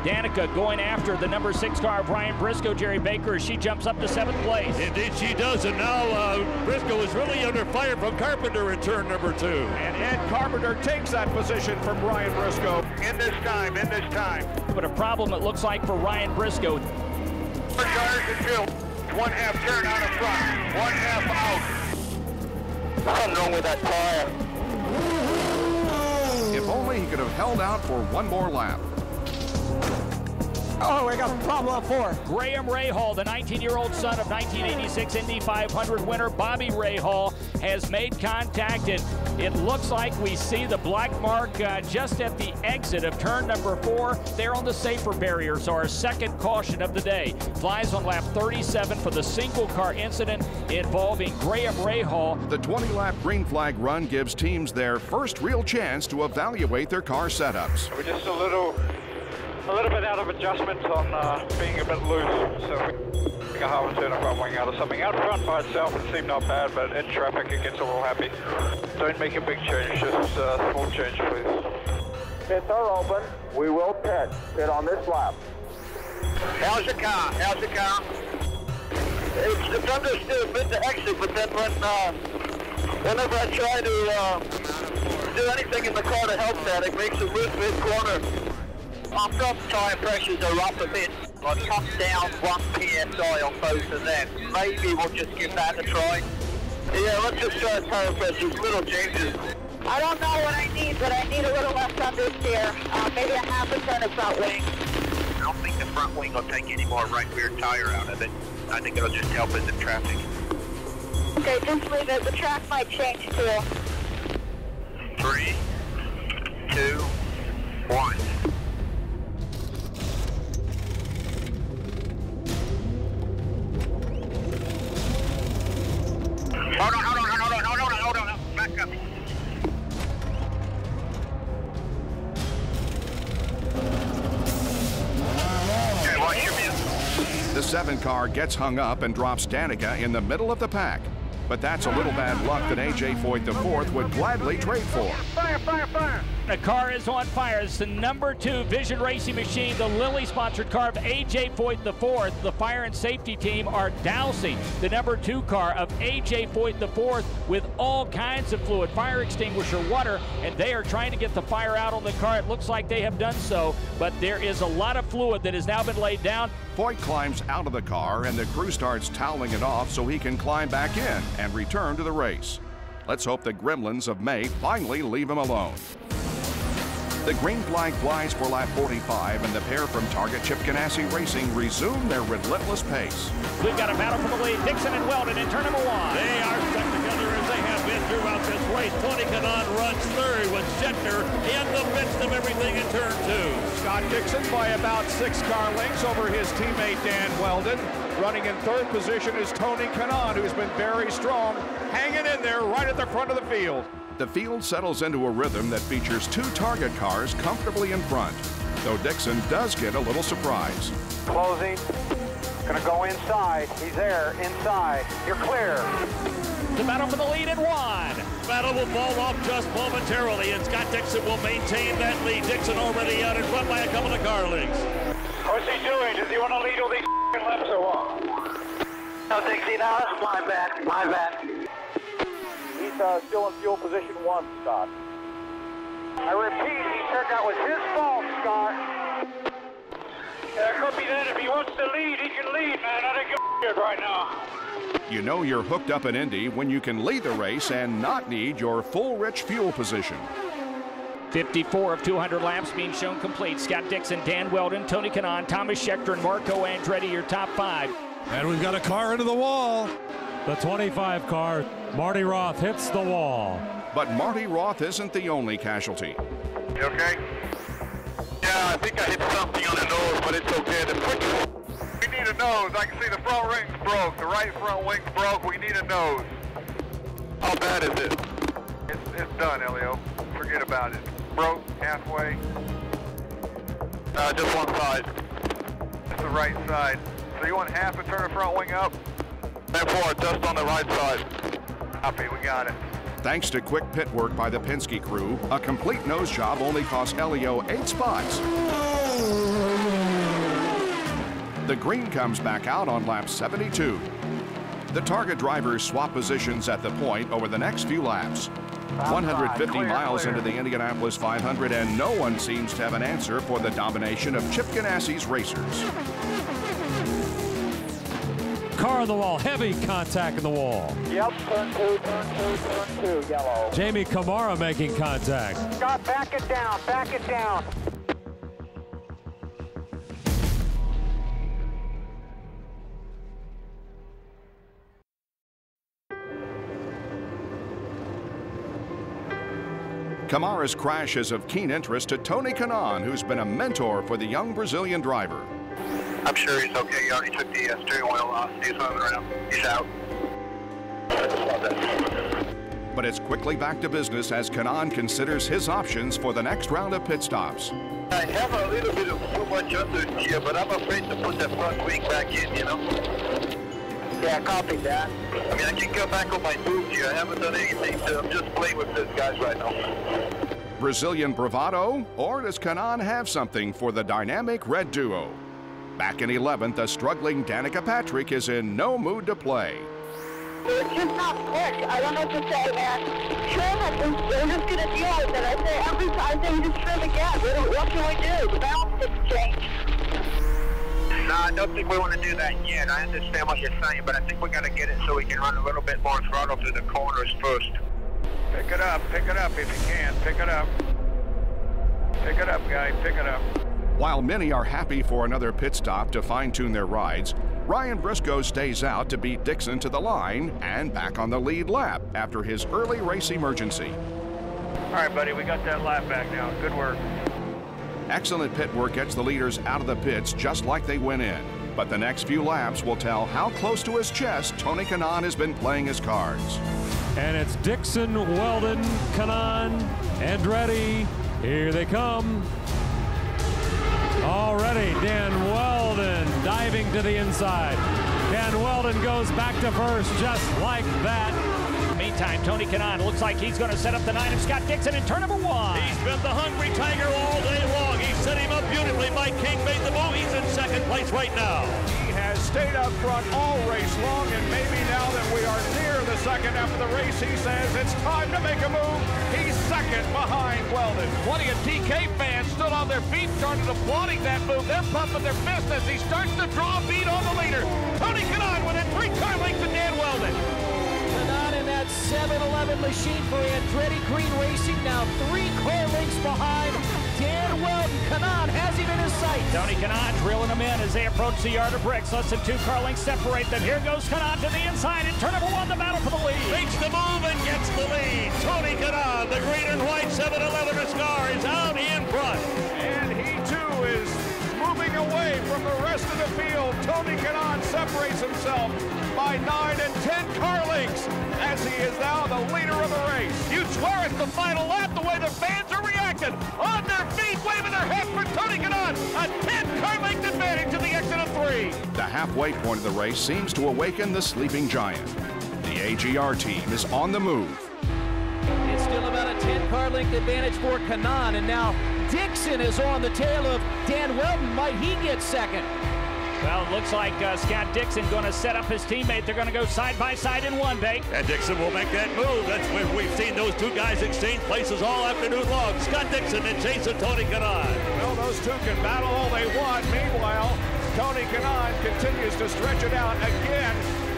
Danica going after the number 6 car of Ryan Briscoe, Jerry Baker, as she jumps up to 7th place. Indeed she does, and now Briscoe is really under fire from Carpenter in turn number 2. And Ed Carpenter takes that position from Ryan Briscoe. In this time. But a problem it looks like for Ryan Briscoe. 4 cars to 2. 1/2 turn out of front. 1/2 out. Something wrong with that tire. If only he could have held out for one more lap. Oh, we got a problem up 4. Graham Rahal, the 19-year-old son of 1986 Indy 500 winner Bobby Rahal, has made contact, and it looks like we see the black mark just at the exit of turn number 4. There on the safer barrier, so our second caution of the day flies on lap 37 for the single-car incident involving Graham Rahal. The 20-lap green flag run gives teams their first real chance to evaluate their car setups. We're just a little bit out of adjustment on being a bit loose, so we a half a turn of front wing out of something. Out front by itself it seemed not bad, but in traffic it gets a little happy. Don't make a big change, just a small change please. Pits are open, we will pit on this lap. How's your car? It's understood mid to exit, but then whenever I try to do anything in the car to help that. It makes it loose mid-corner. Our front tyre pressures are up a bit. I've cut down 1 PSI on both of them. Maybe we'll just give that a try. Yeah, let's just try tire pressures, little changes. I don't know what I need, but I need a little less understeer. Maybe a half a turn of front wing. I don't think the front wing will take any more right rear tire out of it. I think it'll just help us in traffic. Okay, just leave it. The track might change too. 3, 2, 1. Hold on. Back up. Okay, watch your miss. The 7 car gets hung up and drops Danica in the middle of the pack. But that's a little bad luck that A.J. Foyt IV would gladly trade for. Fire! The car is on fire. It's the number 2 Vision Racing machine, the Lilly-sponsored car of A.J. Foyt IV. The fire and safety team are dousing the number 2 car of A.J. Foyt IV with all kinds of fluid, fire extinguisher, water, and they are trying to get the fire out on the car. It looks like they have done so, but there is a lot of fluid that has now been laid down. Foyt climbs out of the car and the crew starts toweling it off so he can climb back in and return to the race. Let's hope the gremlins of May finally leave him alone. The green flag flies for lap 45 and the pair from Target Chip Ganassi Racing resume their relentless pace. We've got a battle for the lead. Dixon and Weldon in turn number 1. They are stuck together as they have been throughout this race. Tony Kanaan runs third with Scheckter in the midst of everything in turn 2. Scott Dixon by about 6 car lengths over his teammate Dan Weldon. Running in 3rd position is Tony Kanaan, who's been very strong, hanging in there right at the front of the field. The field settles into a rhythm that features 2 Target cars comfortably in front, though Dixon does get a little surprise. Closing. Gonna go inside. He's there, inside. You're clear. The battle for the lead in 1. Battle will fall off just momentarily, and Scott Dixon will maintain that lead. Dixon already out in front by a couple of car lengths. What's he doing? Does he want to lead all these laps or what? No, Dixie, no, my bad. He's still in fuel position 1, Scott. I repeat, he said that was his fault, Scott. Yeah, could be that. If he wants to lead, he can lead, man. I think you're good right now. You know you're hooked up in Indy when you can lead the race and not need your full rich fuel position. 54 of 200 laps being shown complete. Scott Dixon, Dan Weldon, Tony Kanaan, Thomas Scheckter, and Marco Andretti, your top 5. And we've got a car into the wall. The 25 car, Marty Roth hits the wall. But Marty Roth isn't the only casualty. You okay? Yeah, I think I hit something on the nose, but it's okay. We need a nose. I can see the front wing's broke. The right front wing's broke. We need a nose. How bad is it? It's done, Elio. Forget about it. Broke halfway. Just one side. Just the right side. So you want half a turn of front wing up? And 4, just on the right side. Copy, we got it. Thanks to quick pit work by the Penske crew, a complete nose job only cost Elio 8 spots. The green comes back out on lap 72. The Target drivers swap positions at the point over the next few laps. 150 miles into the Indianapolis 500, and no one seems to have an answer for the domination of Chip Ganassi's racers. Car on the wall, heavy contact in the wall. Yep, turn 2, yellow. Jamie Kamara making contact. Scott, back it down. Kamara's crash is of keen interest to Tony Kanaan, who's been a mentor for the young Brazilian driver. I'm sure he's okay. He already took the steering wheel off. He's moving around. He's out. But it's quickly back to business as Kanaan considers his options for the next round of pit stops. I have a little bit of too much under here, but I'm afraid to put that front wing back in, you know? Yeah, copy that. I mean, I can go back on my boots here. I haven't done anything, so I'm just playing with these guys right now. Brazilian bravado, or does Kanaan have something for the dynamic red duo? Back in 11th, the struggling Danica Patrick is in no mood to play. They're just not quick. I don't know what to say, man. Trim, they're just going to deal with it. I say every time they just trim again. What can we do? The balance didn't change. No, I don't think we want to do that yet. I understand what you're saying, but I think we got to get it so we can run a little bit more throttle through the corners first. Pick it up if you can. Pick it up. Pick it up, guy. Pick it up. While many are happy for another pit stop to fine-tune their rides, Ryan Briscoe stays out to beat Dixon to the line and back on the lead lap after his early race emergency. All right, buddy, we got that lap back now. Good work. Excellent pit work gets the leaders out of the pits just like they went in. But the next few laps will tell how close to his chest Tony Kanaan has been playing his cards. And it's Dixon, Weldon, Kanaan, Andretti. Here they come. Already, Dan Weldon diving to the inside. Dan Weldon goes back to first just like that. Meantime, Tony Kanaan looks like he's going to set up the 9 of Scott Dixon in turn number 1. He's been the hungry tiger all day long. He set him up beautifully. Mike King made the move. He's in second place right now. He has stayed up front all race long, and maybe now that we are near the second half of the race, he says it's time to make a move. He's second behind Weldon. Plenty of TK fans stood on their feet, started applauding that move. They're pumping their fist as he starts to draw a bead on the leader. Tony Kanaan within 3 car lengths of Dan Weldon. Kanaan in that 7-Eleven machine for Andretti Green Racing, now 3 car lengths behind Dan Weldon. Kanaan has him in his sight. Tony Kanaan drilling them in as they approach the yard of bricks. Less than 2 car lengths separate them. Here goes Kanaan to the inside in turn number 1, the battle for the lead. Makes the move and gets the lead. Tony Kanaan, the green and white 7-Eleven car, is out in front. And he too is moving away from the rest of the field. Tony Kanaan separates himself by 9 and 10 car lengths as he is now the leader of the race. You swear it's the final lap the way the fans are reacting. On their feet, waving their hats for Tony Kanaan. A 10 car length advantage to the exit of 3. The halfway point of the race seems to awaken the sleeping giant. The AGR team is on the move. It's still about a 10 car length advantage for Kanaan, and now Dixon is on the tail of Dan Weldon. Might he get second? Well, it looks like Scott Dixon going to set up his teammate. They're going to go side by side in one, Bake. And Dixon will make that move. That's when we've seen those 2 guys exchange places all afternoon long. Scott Dixon and Jason Tony Kanaan. Well, those 2 can battle all they want. Meanwhile, Tony Kanaan continues to stretch it out again.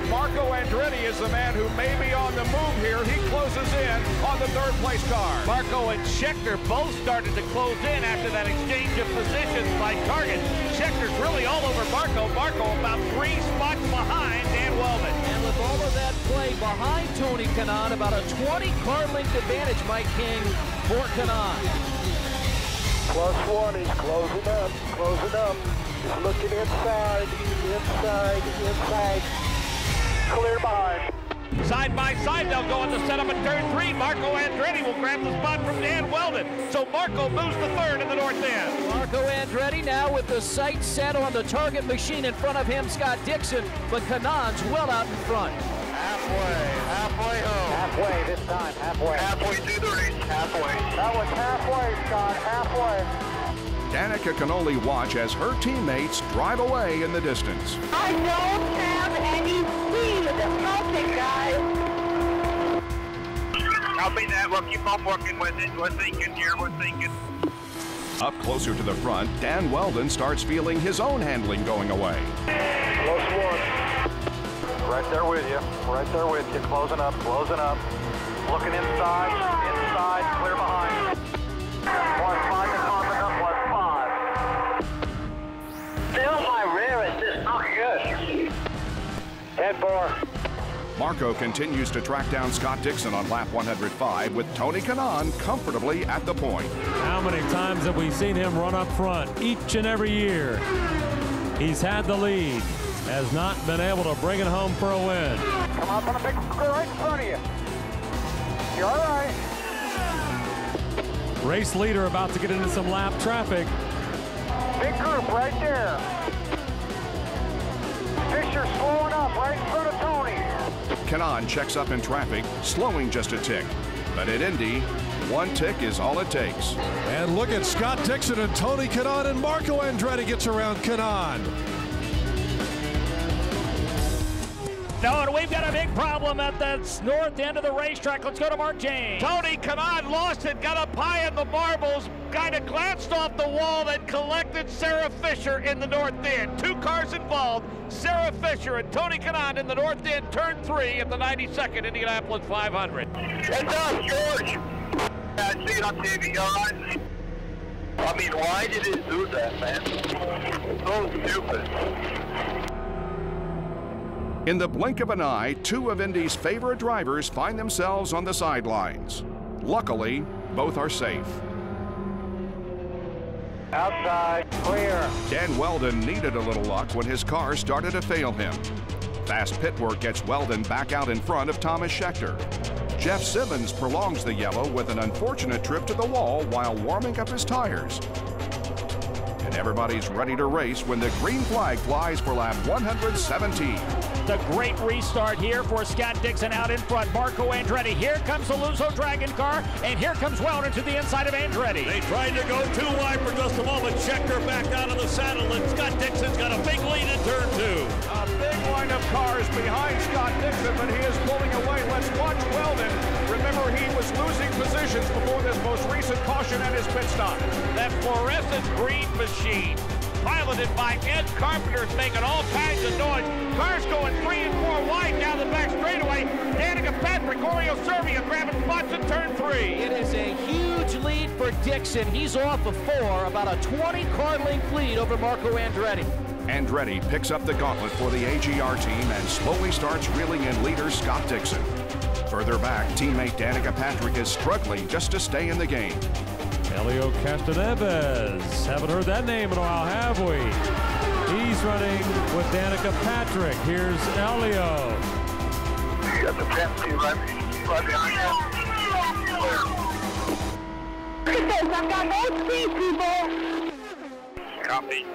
Marco Andretti is the man who may be on the move here. He closes in on the 3rd place car. Marco and Scheckter both started to close in after that exchange of positions by target. Schechter's really all over Marco. Marco about 3 spots behind Dan Weldon. And with all of that play behind Tony Kanaan, about a 20 car length advantage, Mike King, for Kanaan. +1, he's closing up, He's looking inside. Clear behind. Side by side, they'll go into setup at turn 3. Marco Andretti will grab the spot from Dan Weldon. So Marco moves to 3rd in the north end. Marco Andretti now with the sights set on the target machine in front of him, Scott Dixon, but Kanaan's well out in front. Halfway home. Halfway this time, halfway. Halfway through the race, halfway. That was halfway, Scott, halfway. Danica can only watch as her teammates drive away in the distance. I don't have any speed. Help it, guys. Copy that. We'll keep on working with it. We're thinking here. Up closer to the front, Dan Weldon starts feeling his own handling going away. +1. Right there with you. Closing up. Looking inside, clear behind. +5 is popping up, +5. Still my rear is just not good. 10-4. Marco continues to track down Scott Dixon on lap 105 with Tony Kanaan comfortably at the point. How many times have we seen him run up front each and every year? He's had the lead, has not been able to bring it home for a win. Come up on a big square right in front of you. You're all right. Race leader about to get into some lap traffic. Big group right there. Fisher slowing up right in front of Tony. Kanaan checks up in traffic, slowing just a tick. But at Indy, 1 tick is all it takes. And look at Scott Dixon and Tony Kanaan, and Marco Andretti gets around Kanaan. No, and we've got a big problem at the north end of the racetrack. Let's go to Mark James. Tony Kanaan lost it, got up high in the marbles, kind of glanced off the wall, then collected Sarah Fisher in the north end. 2 cars involved, Sarah Fisher and Tony Kanaan in the north end, turn 3 at the 92nd Indianapolis 500. It's us, George. I see it on TV, all right? I mean, why did it do that, man? So stupid. In the blink of an eye, 2 of Indy's favorite drivers find themselves on the sidelines. Luckily, both are safe. Outside, clear. Dan Weldon needed a little luck when his car started to fail him. Fast pit work gets Weldon back out in front of Thomas Schechter. Jeff Simmons prolongs the yellow with an unfortunate trip to the wall while warming up his tires. And everybody's ready to race when the green flag flies for lap 117. The great restart here for Scott Dixon out in front. Marco Andretti. Here comes the Lusso Dragon car, and here comes Weldon to the inside of Andretti. They tried to go too wide for just a moment. Schechter back out of the saddle, and Scott Dixon's got a big lead in turn 2. A big line of cars behind Scott Dixon, but he is pulling away. Let's watch Weldon. Remember, he was losing positions before this most recent caution at his pit stop. That fluorescent green machine, piloted by Ed Carpenter, is making all kinds of noise. Cars going 3 and 4 wide down the back straightaway. Danica Patrick, Oreo Servia grabbing spots in turn 3. It is a huge lead for Dixon. He's off of 4, about a 20-car length lead over Marco Andretti. Andretti picks up the gauntlet for the AGR team and slowly starts reeling in leader Scott Dixon. Further back, teammate Danica Patrick is struggling just to stay in the game. Elio Castaneves. Haven't heard that name in a while, have we? He's running with Danica Patrick. Here's Elio. You got the penalty right behind you. Look at this, I've got no speed, people. Copy.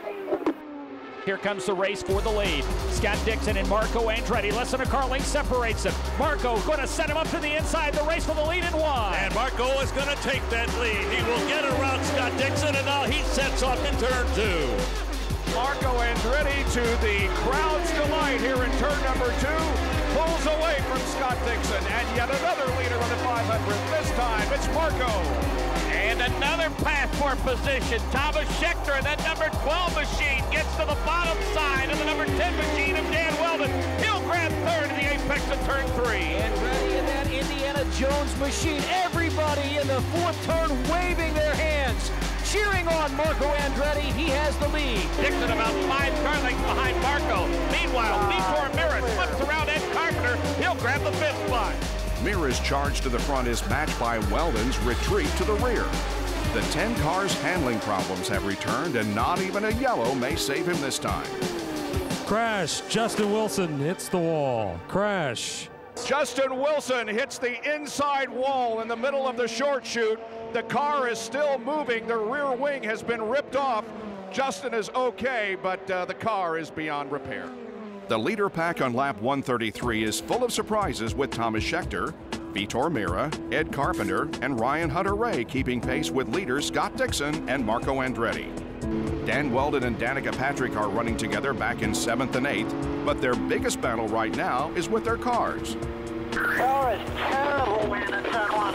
Here comes the race for the lead. Scott Dixon and Marco Andretti. Less than a car length separates them. Marco going to set him up to the inside. The race for the lead in 1. And Marco is going to take that lead. He will get around Scott Dixon, and now he sets off in turn 2. Marco Andretti, to the crowd's delight here in turn number 2, pulls away from Scott Dixon, and yet another leader on the 500. This time it's Marco. And another pass for position. Thomas Schechter, and that number 12 machine gets to the bottom side of the number 10 machine of Dan Weldon. He'll grab third in the apex of turn 3. Andretti in that Indiana Jones machine. Everybody in the 4th turn waving their hands, cheering on Marco Andretti. He has the lead. Dixon about 5 car lengths behind Marco. Meanwhile, Vitor Mira slips around Ed Carpenter. He'll grab the 5th spot. Mira's charge to the front is matched by Weldon's retreat to the rear. The 10 cars' handling problems have returned, and not even a yellow may save him this time. Crash. Justin Wilson hits the wall. Crash. Justin Wilson hits the inside wall in the middle of the short chute. The car is still moving. The rear wing has been ripped off. Justin is okay, but the car is beyond repair. The leader pack on lap 133 is full of surprises with Thomas Schechter, Vitor Mira, Ed Carpenter, and Ryan Hunter-Reay keeping pace with leaders Scott Dixon and Marco Andretti. Dan Weldon and Danica Patrick are running together back in 7th and 8th, but their biggest battle right now is with their cars. Car is terrible, man, in turn 1.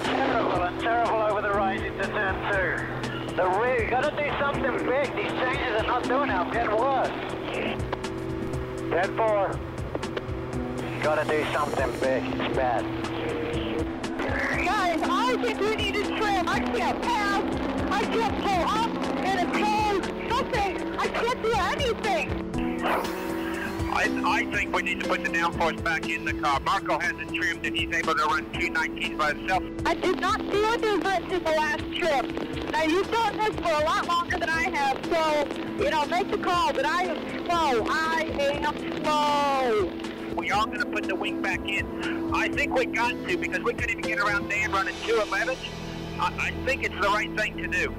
Terrible and terrible over the right into turn 2. The rear, you gotta do something big. These changes are not doing it. Get worse. 10-4. Gotta do something big. It's bad. Guys, I think we need to trim. I can't pass. I can't pull up in a cone. Nothing. I can't do anything. I think we need to put the downforce back in the car. Marco hasn't trimmed and he's able to run 219s by himself. I did not do this in the last trip. Now, you've done this for a lot longer than I have, so, make the call, but I am slow. I am slow. We are going to put the wing back in. I think we got to, because we couldn't even get around Dan running 211. I think it's the right thing to do.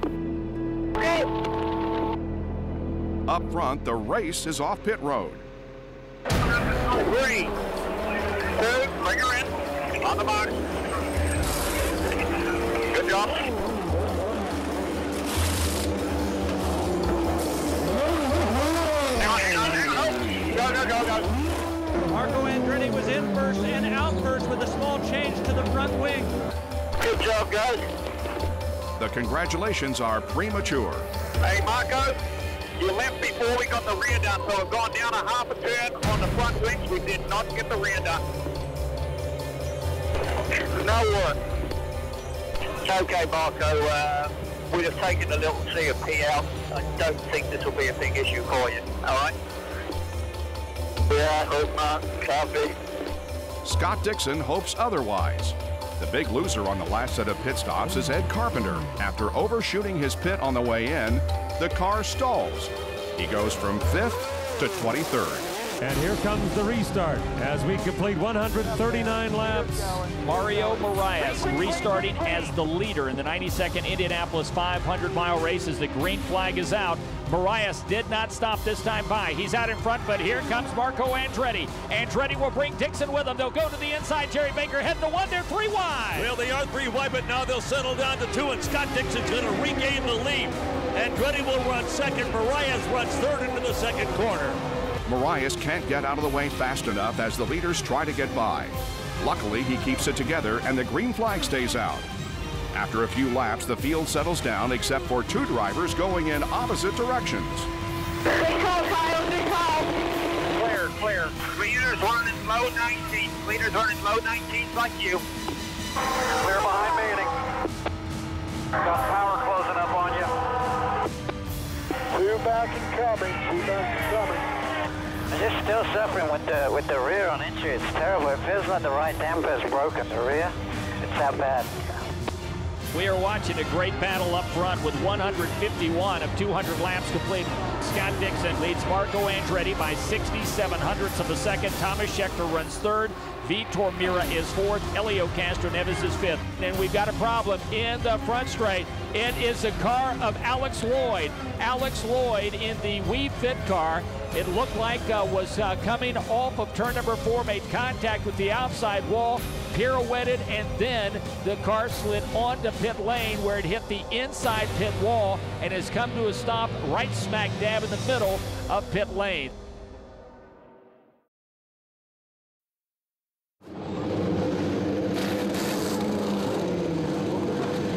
Okay. Up front, the race is off pit road. 3, 2, bring her in. On the box. Good job. Marco front wing. Good job, guys. The congratulations are premature. Hey, Marco, you left before we got the rear done, so we've gone down a half a turn on the front wings. We did not get the rear done. No work. Okay, Marco, we'd have taken a little CFP out. I don't think this will be a big issue for you, all right? Yeah, I hope not. Copy. Scott Dixon hopes otherwise. The big loser on the last set of pit stops is Ed Carpenter. After overshooting his pit on the way in, the car stalls. He goes from 5th to 23rd. And here comes the restart as we complete 139 laps. Mario Marias restarting as the leader in the 92nd Indianapolis 500-mile race as the green flag is out. Marias did not stop this time by. He's out in front, but here comes Marco Andretti. Andretti will bring Dixon with him. They'll go to the inside. Jerry Baker heading to 1. They're 3 wide. Well, they are 3 wide, but now they'll settle down to 2, and Scott Dixon's going to regain the lead. Andretti will run second. Marias runs third into the second corner. Marias can't get out of the way fast enough as the leaders try to get by. Luckily, he keeps it together and the green flag stays out. After a few laps, the field settles down except for 2 drivers going in opposite directions. Big call, Kyle, big call. Clear, clear. Leaders running low 19. Leaders running low 19s like you. Clear behind Manning. Got power closing up on you. 2 back and coming, 2 back and coming. I'm just still suffering with the rear on entry. It's terrible. It feels like the right damper is broken. The rear, it's that bad. We are watching a great battle up front with 151 of 200 laps complete. Scott Dixon leads Marco Andretti by 67/100ths of a second. Thomas Scheckter runs third. Vitor Mira is fourth. Elio Castroneves is fifth. And we've got a problem in the front straight. It is the car of Alex Lloyd. Alex Lloyd in the We Fit car. It looked like was coming off of turn number 4, made contact with the outside wall, pirouetted, and then the car slid onto pit lane where it hit the inside pit wall and has come to a stop right smack dab in the middle of pit lane.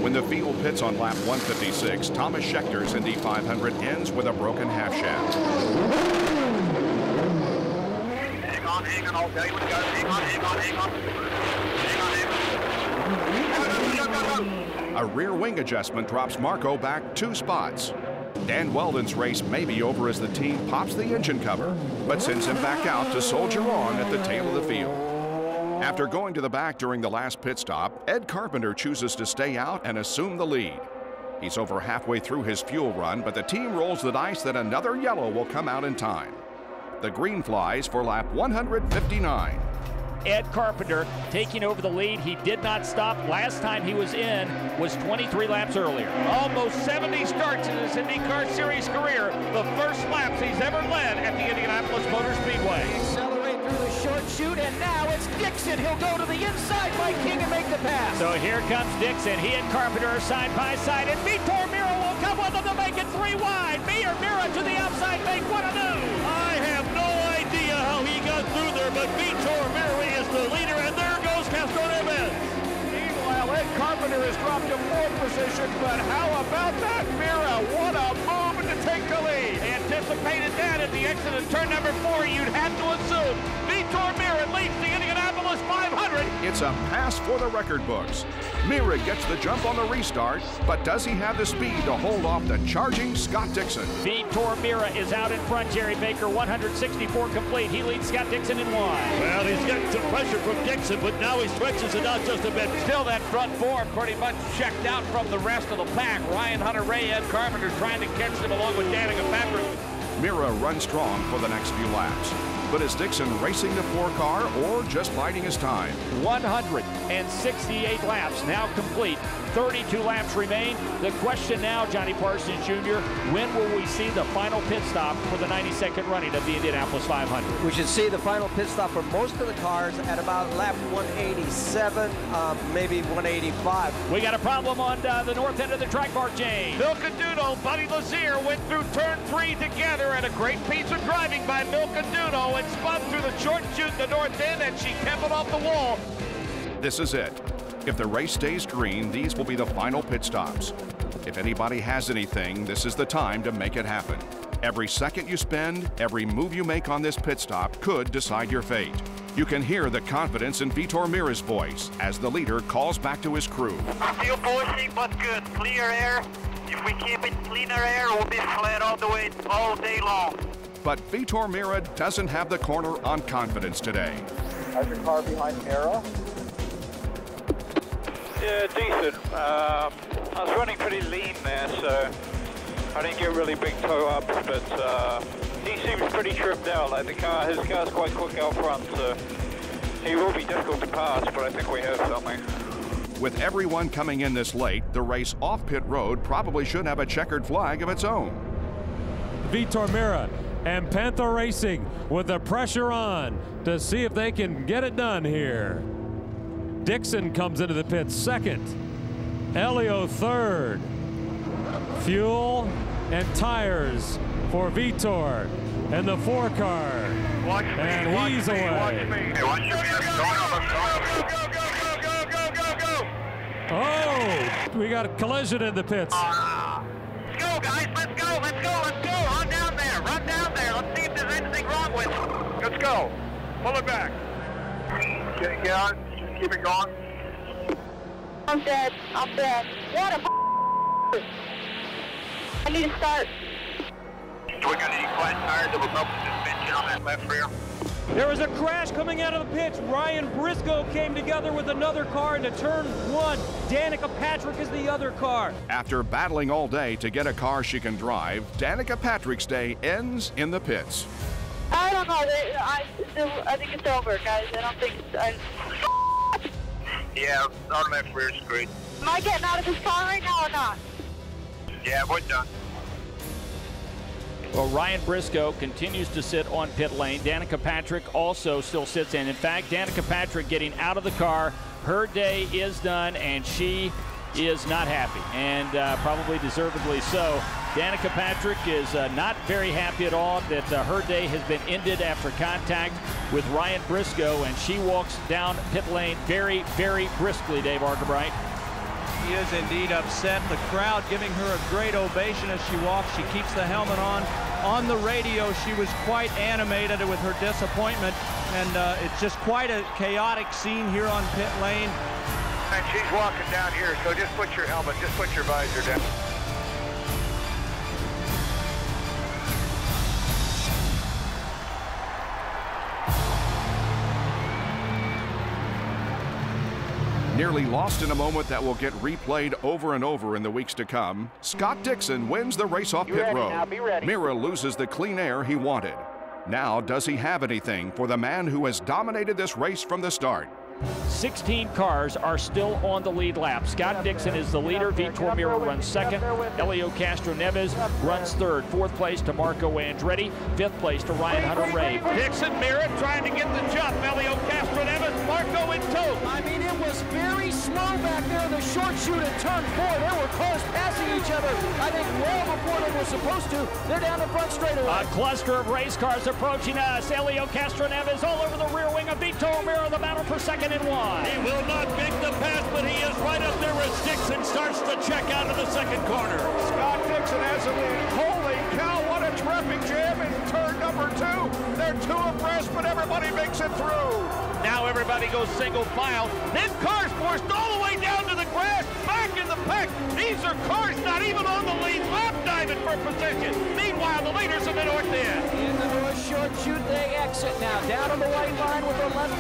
When the field pits on lap 156, Thomas Schechter's Indy 500 ends with a broken half shaft. Hang on, okay, we go. Hang on. A rear wing adjustment drops Marco back 2 spots. Dan Weldon's race may be over as the team pops the engine cover, but sends him back out to soldier on at the tail of the field. After going to the back during the last pit stop, Ed Carpenter chooses to stay out and assume the lead. He's over halfway through his fuel run, but the team rolls the dice that another yellow will come out in time. The green flies for lap 159. Ed Carpenter taking over the lead. He did not stop. Last time he was in was 23 laps earlier. Almost 70 starts in his IndyCar Series career. The first laps he's ever led at the Indianapolis Motor Speedway. Accelerate through the short chute, and now it's Dixon. He'll go to the inside by King and make the pass. So here comes Dixon. He and Carpenter are side by side, and Vitor Mira will come with them to make it 3 wide. Mira to the outside make what a do. I have no idea how he got through there, but Vitor Mira is the leader, and there goes Castroneves. Meanwhile, Ed Carpenter has dropped to 4th position, but how about that Mira? What a move to take the lead. Anticipated that at the exit of turn number 4. You'd have to assume Vitor Mira leads the Indianapolis 500. It's a pass for the record books. Mira gets the jump on the restart, but does he have the speed to hold off the charging Scott Dixon? Vitor Mira is out in front. Jerry Baker, 164 complete. He leads Scott Dixon in 1. Well, he's getting some pressure from Dixon, but now he stretches it out just a bit. Still that front 4 pretty much checked out from the rest of the pack. Ryan Hunter-Reay, Ed Carpenter trying to catch them along with Danica Patrick. Mira runs strong for the next few laps. But is Dixon racing the 4 car or just biding his time? 168 laps now complete. 32 laps remain. The question now, Johnny Parsons Jr., when will we see the final pit stop for the 92nd running of the Indianapolis 500? We should see the final pit stop for most of the cars at about lap 187, maybe 185. We got a problem on the north end of the track, Mark James. Milcaduno, Buddy Lazier went through turn 3 together, and a great piece of driving by Milcaduno. It spun through the short chute in the north end, and she kept it off the wall. This is it. If the race stays green, these will be the final pit stops. If anybody has anything, this is the time to make it happen. Every second you spend, every move you make on this pit stop could decide your fate. You can hear the confidence in Vitor Mira's voice as the leader calls back to his crew. Still pushing, but good. Clear air. If we keep it cleaner air, we'll be flat all the way, all day long. But Vitor Mira doesn't have the corner on confidence today. How's your car behind Mira? Yeah, decent. I was running pretty lean there, so I didn't get really big toe up, but he seems pretty tripped out. Like his car's quite quick out front, so he will be difficult to pass, but I think we have something. With everyone coming in this late, the race off pit road probably should have a checkered flag of its own. Vitor Mira and Panther Racing with the pressure on to see if they can get it done here. Dixon comes into the pit second. Elio third. Fuel and tires for Vitor and the 4-car. And he's away. Watch your speed. Go. Oh, we got a collision in the pits. Let's go, guys. Let's go. On down there. Run down there. Let's see if there's anything wrong with it. Let's go. Pull it back. Get on. Keep it going. I'm dead. What a I need to start. We're going to need flat tires that will help the suspension on that left rear. There was a crash coming out of the pits. Ryan Briscoe came together with another car into turn 1. Danica Patrick is the other car. After battling all day to get a car she can drive, Danica Patrick's day ends in the pits. I don't know. I think it's over, guys. I don't think it's... Yeah, our left rear is great. Am I getting out of this car right now or not? Yeah, we're done. Well, Ryan Briscoe continues to sit on pit lane. Danica Patrick also still sits in. In fact, Danica Patrick getting out of the car. Her day is done, and she is not happy, and probably deservedly so. Danica Patrick is not very happy at all that her day has been ended after contact with Ryan Briscoe, and she walks down pit lane very, very briskly, Dave Arkerbright. She is indeed upset. The crowd giving her a great ovation as she walks. She keeps the helmet on. On the radio, she was quite animated with her disappointment, and it's just quite a chaotic scene here on pit lane. And she's walking down here, so just put your helmet, just put your visor down. Nearly lost in a moment that will get replayed over and over in the weeks to come, Scott Dixon wins the race off pit road. Now, be ready. Mira loses the clean air he wanted. Now, does he have anything for the man who has dominated this race from the start? 16 cars are still on the lead lap. Scott Dixon is the leader. Vitor Mira runs second. Elio Castro Neves runs third. Fourth place to Marco Andretti. Fifth place to Ryan Hunter-Reay. Dixon, Mira trying to get the jump. Elio Castro Neves, Marco in tow. I mean, it was very slow back there in the short chute at turn 4. There were cars passing each other, I think, well before they were supposed to. They're down the front straightaway. A cluster of race cars approaching us. Elio Castro Neves all over the rear wing of Vitor Mira. The battle for second and 1. He will not make the pass, but he is right up there as Dixon starts to check out of the second corner. Scott Dixon has a lead. Holy cow, what a terrific jam in turn number 2. They're 2 abreast, but everybody makes it through. Now everybody goes single file. Then cars forced all the way down to the grass, back in the pack. These are cars not even on the lead lap diving for position. Meanwhile, the leaders of the north end. In the north short chute, they exit now. Down on the white line with the left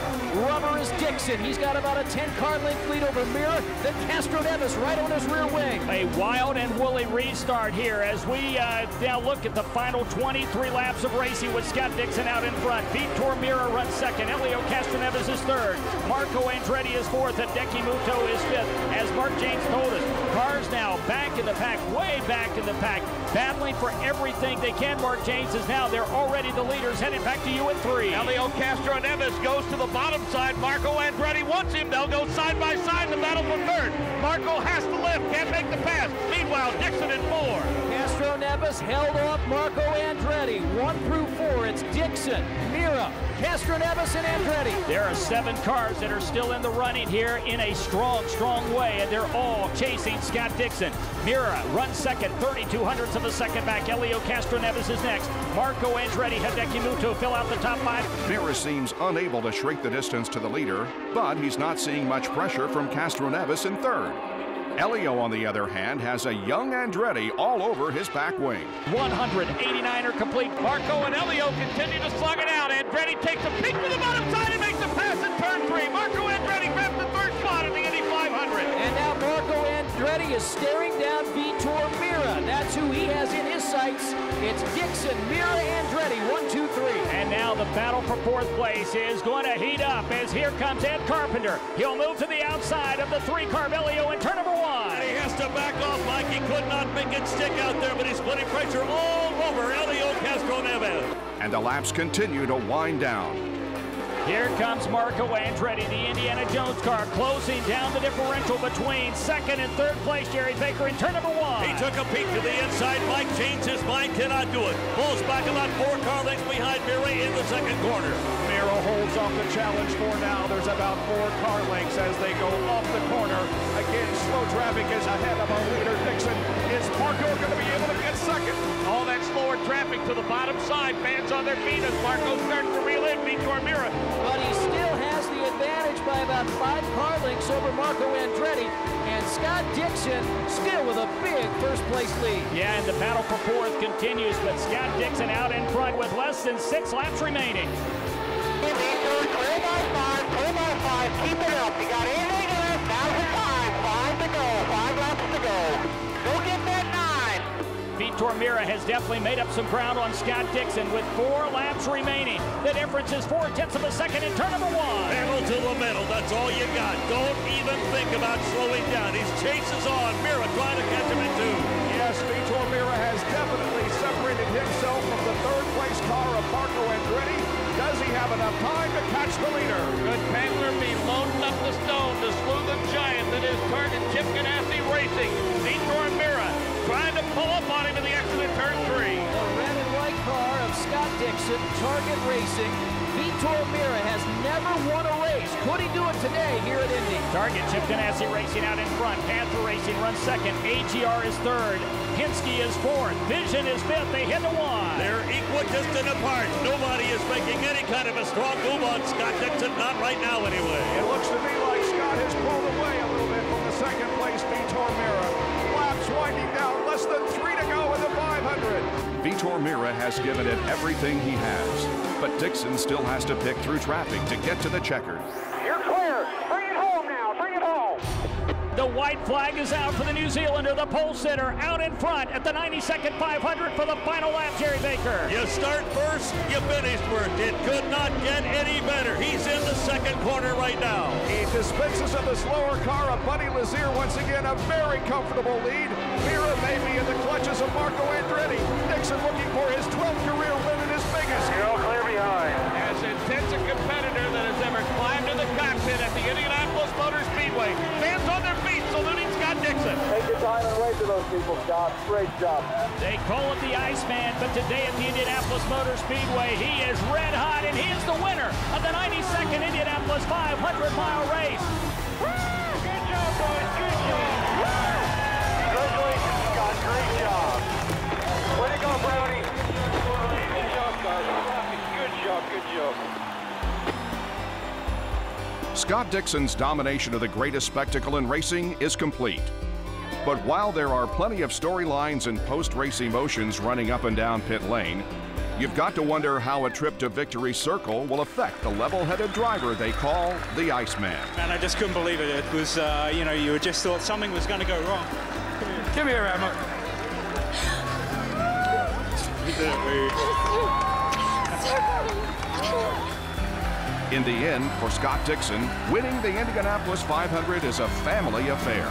rubber is Dixon. He's got about a 10-car length lead over Mira. Then Castro Neves right on his rear wing. A wild and woolly restart here as we now look at the final 23 laps of racing with Scott Dixon out in front. Vitor Mira runs second. Elio Castro Neves is third. Marco Andretti is fourth. And Hideki Muto is fifth. As Mark James told us, cars now back in the pack, way back in the pack, battling for everything they can. Mark James is now, they're already the leaders, headed back to you at 3. Elio Castro Neves goes to the bottom side. Marco Andretti wants him. They'll go side by side in the battle for third. Marco has to lift, can't make the pass. Meanwhile, Dixon in 4. Castro Castroneves held off Marco Andretti. 1 through 4, it's Dixon, Mira, Castroneves, and Andretti. There are 7 cars that are still in the running here in a strong, strong way, and they're all chasing Scott Dixon. Mira runs second, 32 hundredths of a second back. Elio Castroneves is next. Marco Andretti, Hideki Muto fill out the top 5. Mira seems unable to shrink the distance to the leader, but he's not seeing much pressure from Castroneves in third. Elio, on the other hand, has a young Andretti all over his back wing. 189er complete. Marco and Elio continue to slug it out. Andretti takes a peek to the bottom side and makes the pass in turn 3. Marco Andretti grabs the 3rd spot in the Indy 500. And now Marco Andretti is staring down Vitor Mira. That's who he has in his sights. It's Dixon, Mira, Andretti, 1, 2, 3. And now the battle for 4th place is going to heat up as here comes Ed Carpenter. He'll move to the outside of the 3-car Elio in turn number 1. And he has to back off, Mike. He could not make it stick out there, but he's putting pressure all over Elio Castroneves. And the laps continue to wind down. Here comes Marco Andretti, the Indiana Jones car, closing down the differential between 2nd and 3rd place. Jerry Baker in turn number 1. He took a peek to the inside. Mike changed his mind, cannot do it. Pulls back about 4 car lengths behind Mira in the 2nd corner. Mira holds off the challenge for now. There's about 4 car lengths as they go off the corner. Again, slow traffic is ahead of our leader, Dixon. Is Marco going to be able to get second? All that slower traffic to the bottom side. Fans on their feet as Marco starts to reel in Vitor Mira. But he still has the advantage by about 5 car lengths over Marco Andretti. And Scott Dixon still with a big 1st place lead. Yeah, and the battle for 4th continues, but Scott Dixon out in front with less than 6 laps remaining. Clear by 5, keep it up. You got anything left? Now's the time. 5 to go, 5 laps to go. Go get that 9. Vitor Mira has definitely made up some ground on Scott Dixon with 4 laps remaining. The difference is 4/10 of a second in turn number 1. Pedal to the metal, that's all you got. Don't even think about slowing down. His chase is on. Mira trying to catch him in 2. Yes, Vitor Mira has definitely separated himself from the 3rd place car of Marco Andretti. Does he have enough time to catch the leader? Good Pangler be loading up the stone to slew the giant that is Target Chip Ganassi Racing. Vitor Mira trying to pull up on him in the exit of turn 3. The red and white car of Scott Dixon, Target Racing. Vitor Mira has never won a race. Could he do it today here at Indy? Target Chip Ganassi Racing out in front. Panther Racing runs 2nd. AGR is 3rd. Hinski is 4th. Vision is 5th. They head to 1. They're equidistant apart. Nobody is making any kind of a strong move on Scott Dixon. Not right now, anyway. It looks to me like Scott has pulled away a little bit from the 2nd place Vitor Mira. Laps winding down. Less than 3 to go in the 500. Vitor Mira has given it everything he has, but Dixon still has to pick through traffic to get to the checkered. You're clear. Bring it home now. Bring it home. The white flag is out for the New Zealander, the pole sitter, out in front at the 92nd 500 for the final lap, Jerry Baker. You start first, you finish first. It could not get any better. He's in the 2nd corner right now. He dispenses of the slower car of Buddy Lazier once again, a very comfortable lead. Mira may be in the clutches of Marco Andretti. Dixon looking for his 12th career win and his biggest. You're all clear behind. As intense a competitor that has ever climbed in the cockpit at the Indianapolis Motor Speedway. Fans on their feet saluting Scott Dixon. Take your time and wait to those people, Scott. Great job. They call him the Iceman, but today at the Indianapolis Motor Speedway, he is red hot, and he is the winner of the 92nd Indianapolis 500-mile race. Good job, boys. Good job. Congratulations, Scott. Great job. Way to go, Brownie. Good job, guys. Good job. Good job. Scott Dixon's domination of the greatest spectacle in racing is complete. But while there are plenty of storylines and post-race emotions running up and down pit lane, you've got to wonder how a trip to Victory Circle will affect the level-headed driver they call the Iceman. And I just couldn't believe it. It was, you know, you just thought something was going to go wrong. Come here, Emma. In the end, for Scott Dixon, winning the Indianapolis 500 is a family affair.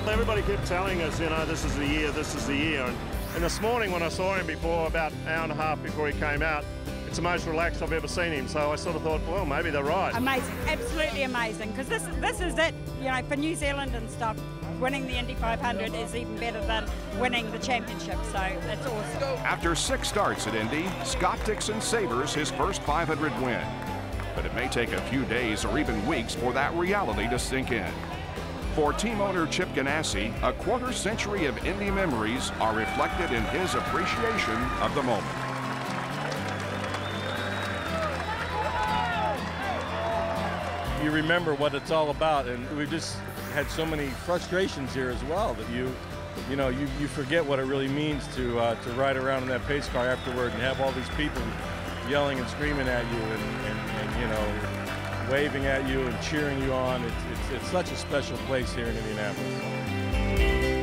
Everybody kept telling us, you know, this is the year, this is the year. And this morning when I saw him before, about an hour and a half before he came out, it's the most relaxed I've ever seen him. So I sort of thought, well, maybe they're right. Amazing, absolutely amazing, because this is it, you know, for New Zealand and stuff. winning the Indy 500 is even better than winning the championship, so that's awesome. After 6 starts at Indy, Scott Dixon savors his first 500 win. But it may take a few days or even weeks for that reality to sink in. For team owner Chip Ganassi, a quarter-century of Indy memories are reflected in his appreciation of the moment. You remember what it's all about, and we've just had so many frustrations here as well that you forget what it really means to ride around in that pace car afterward and have all these people yelling and screaming at you and you know, waving at you and cheering you on. It's such a special place here in Indianapolis.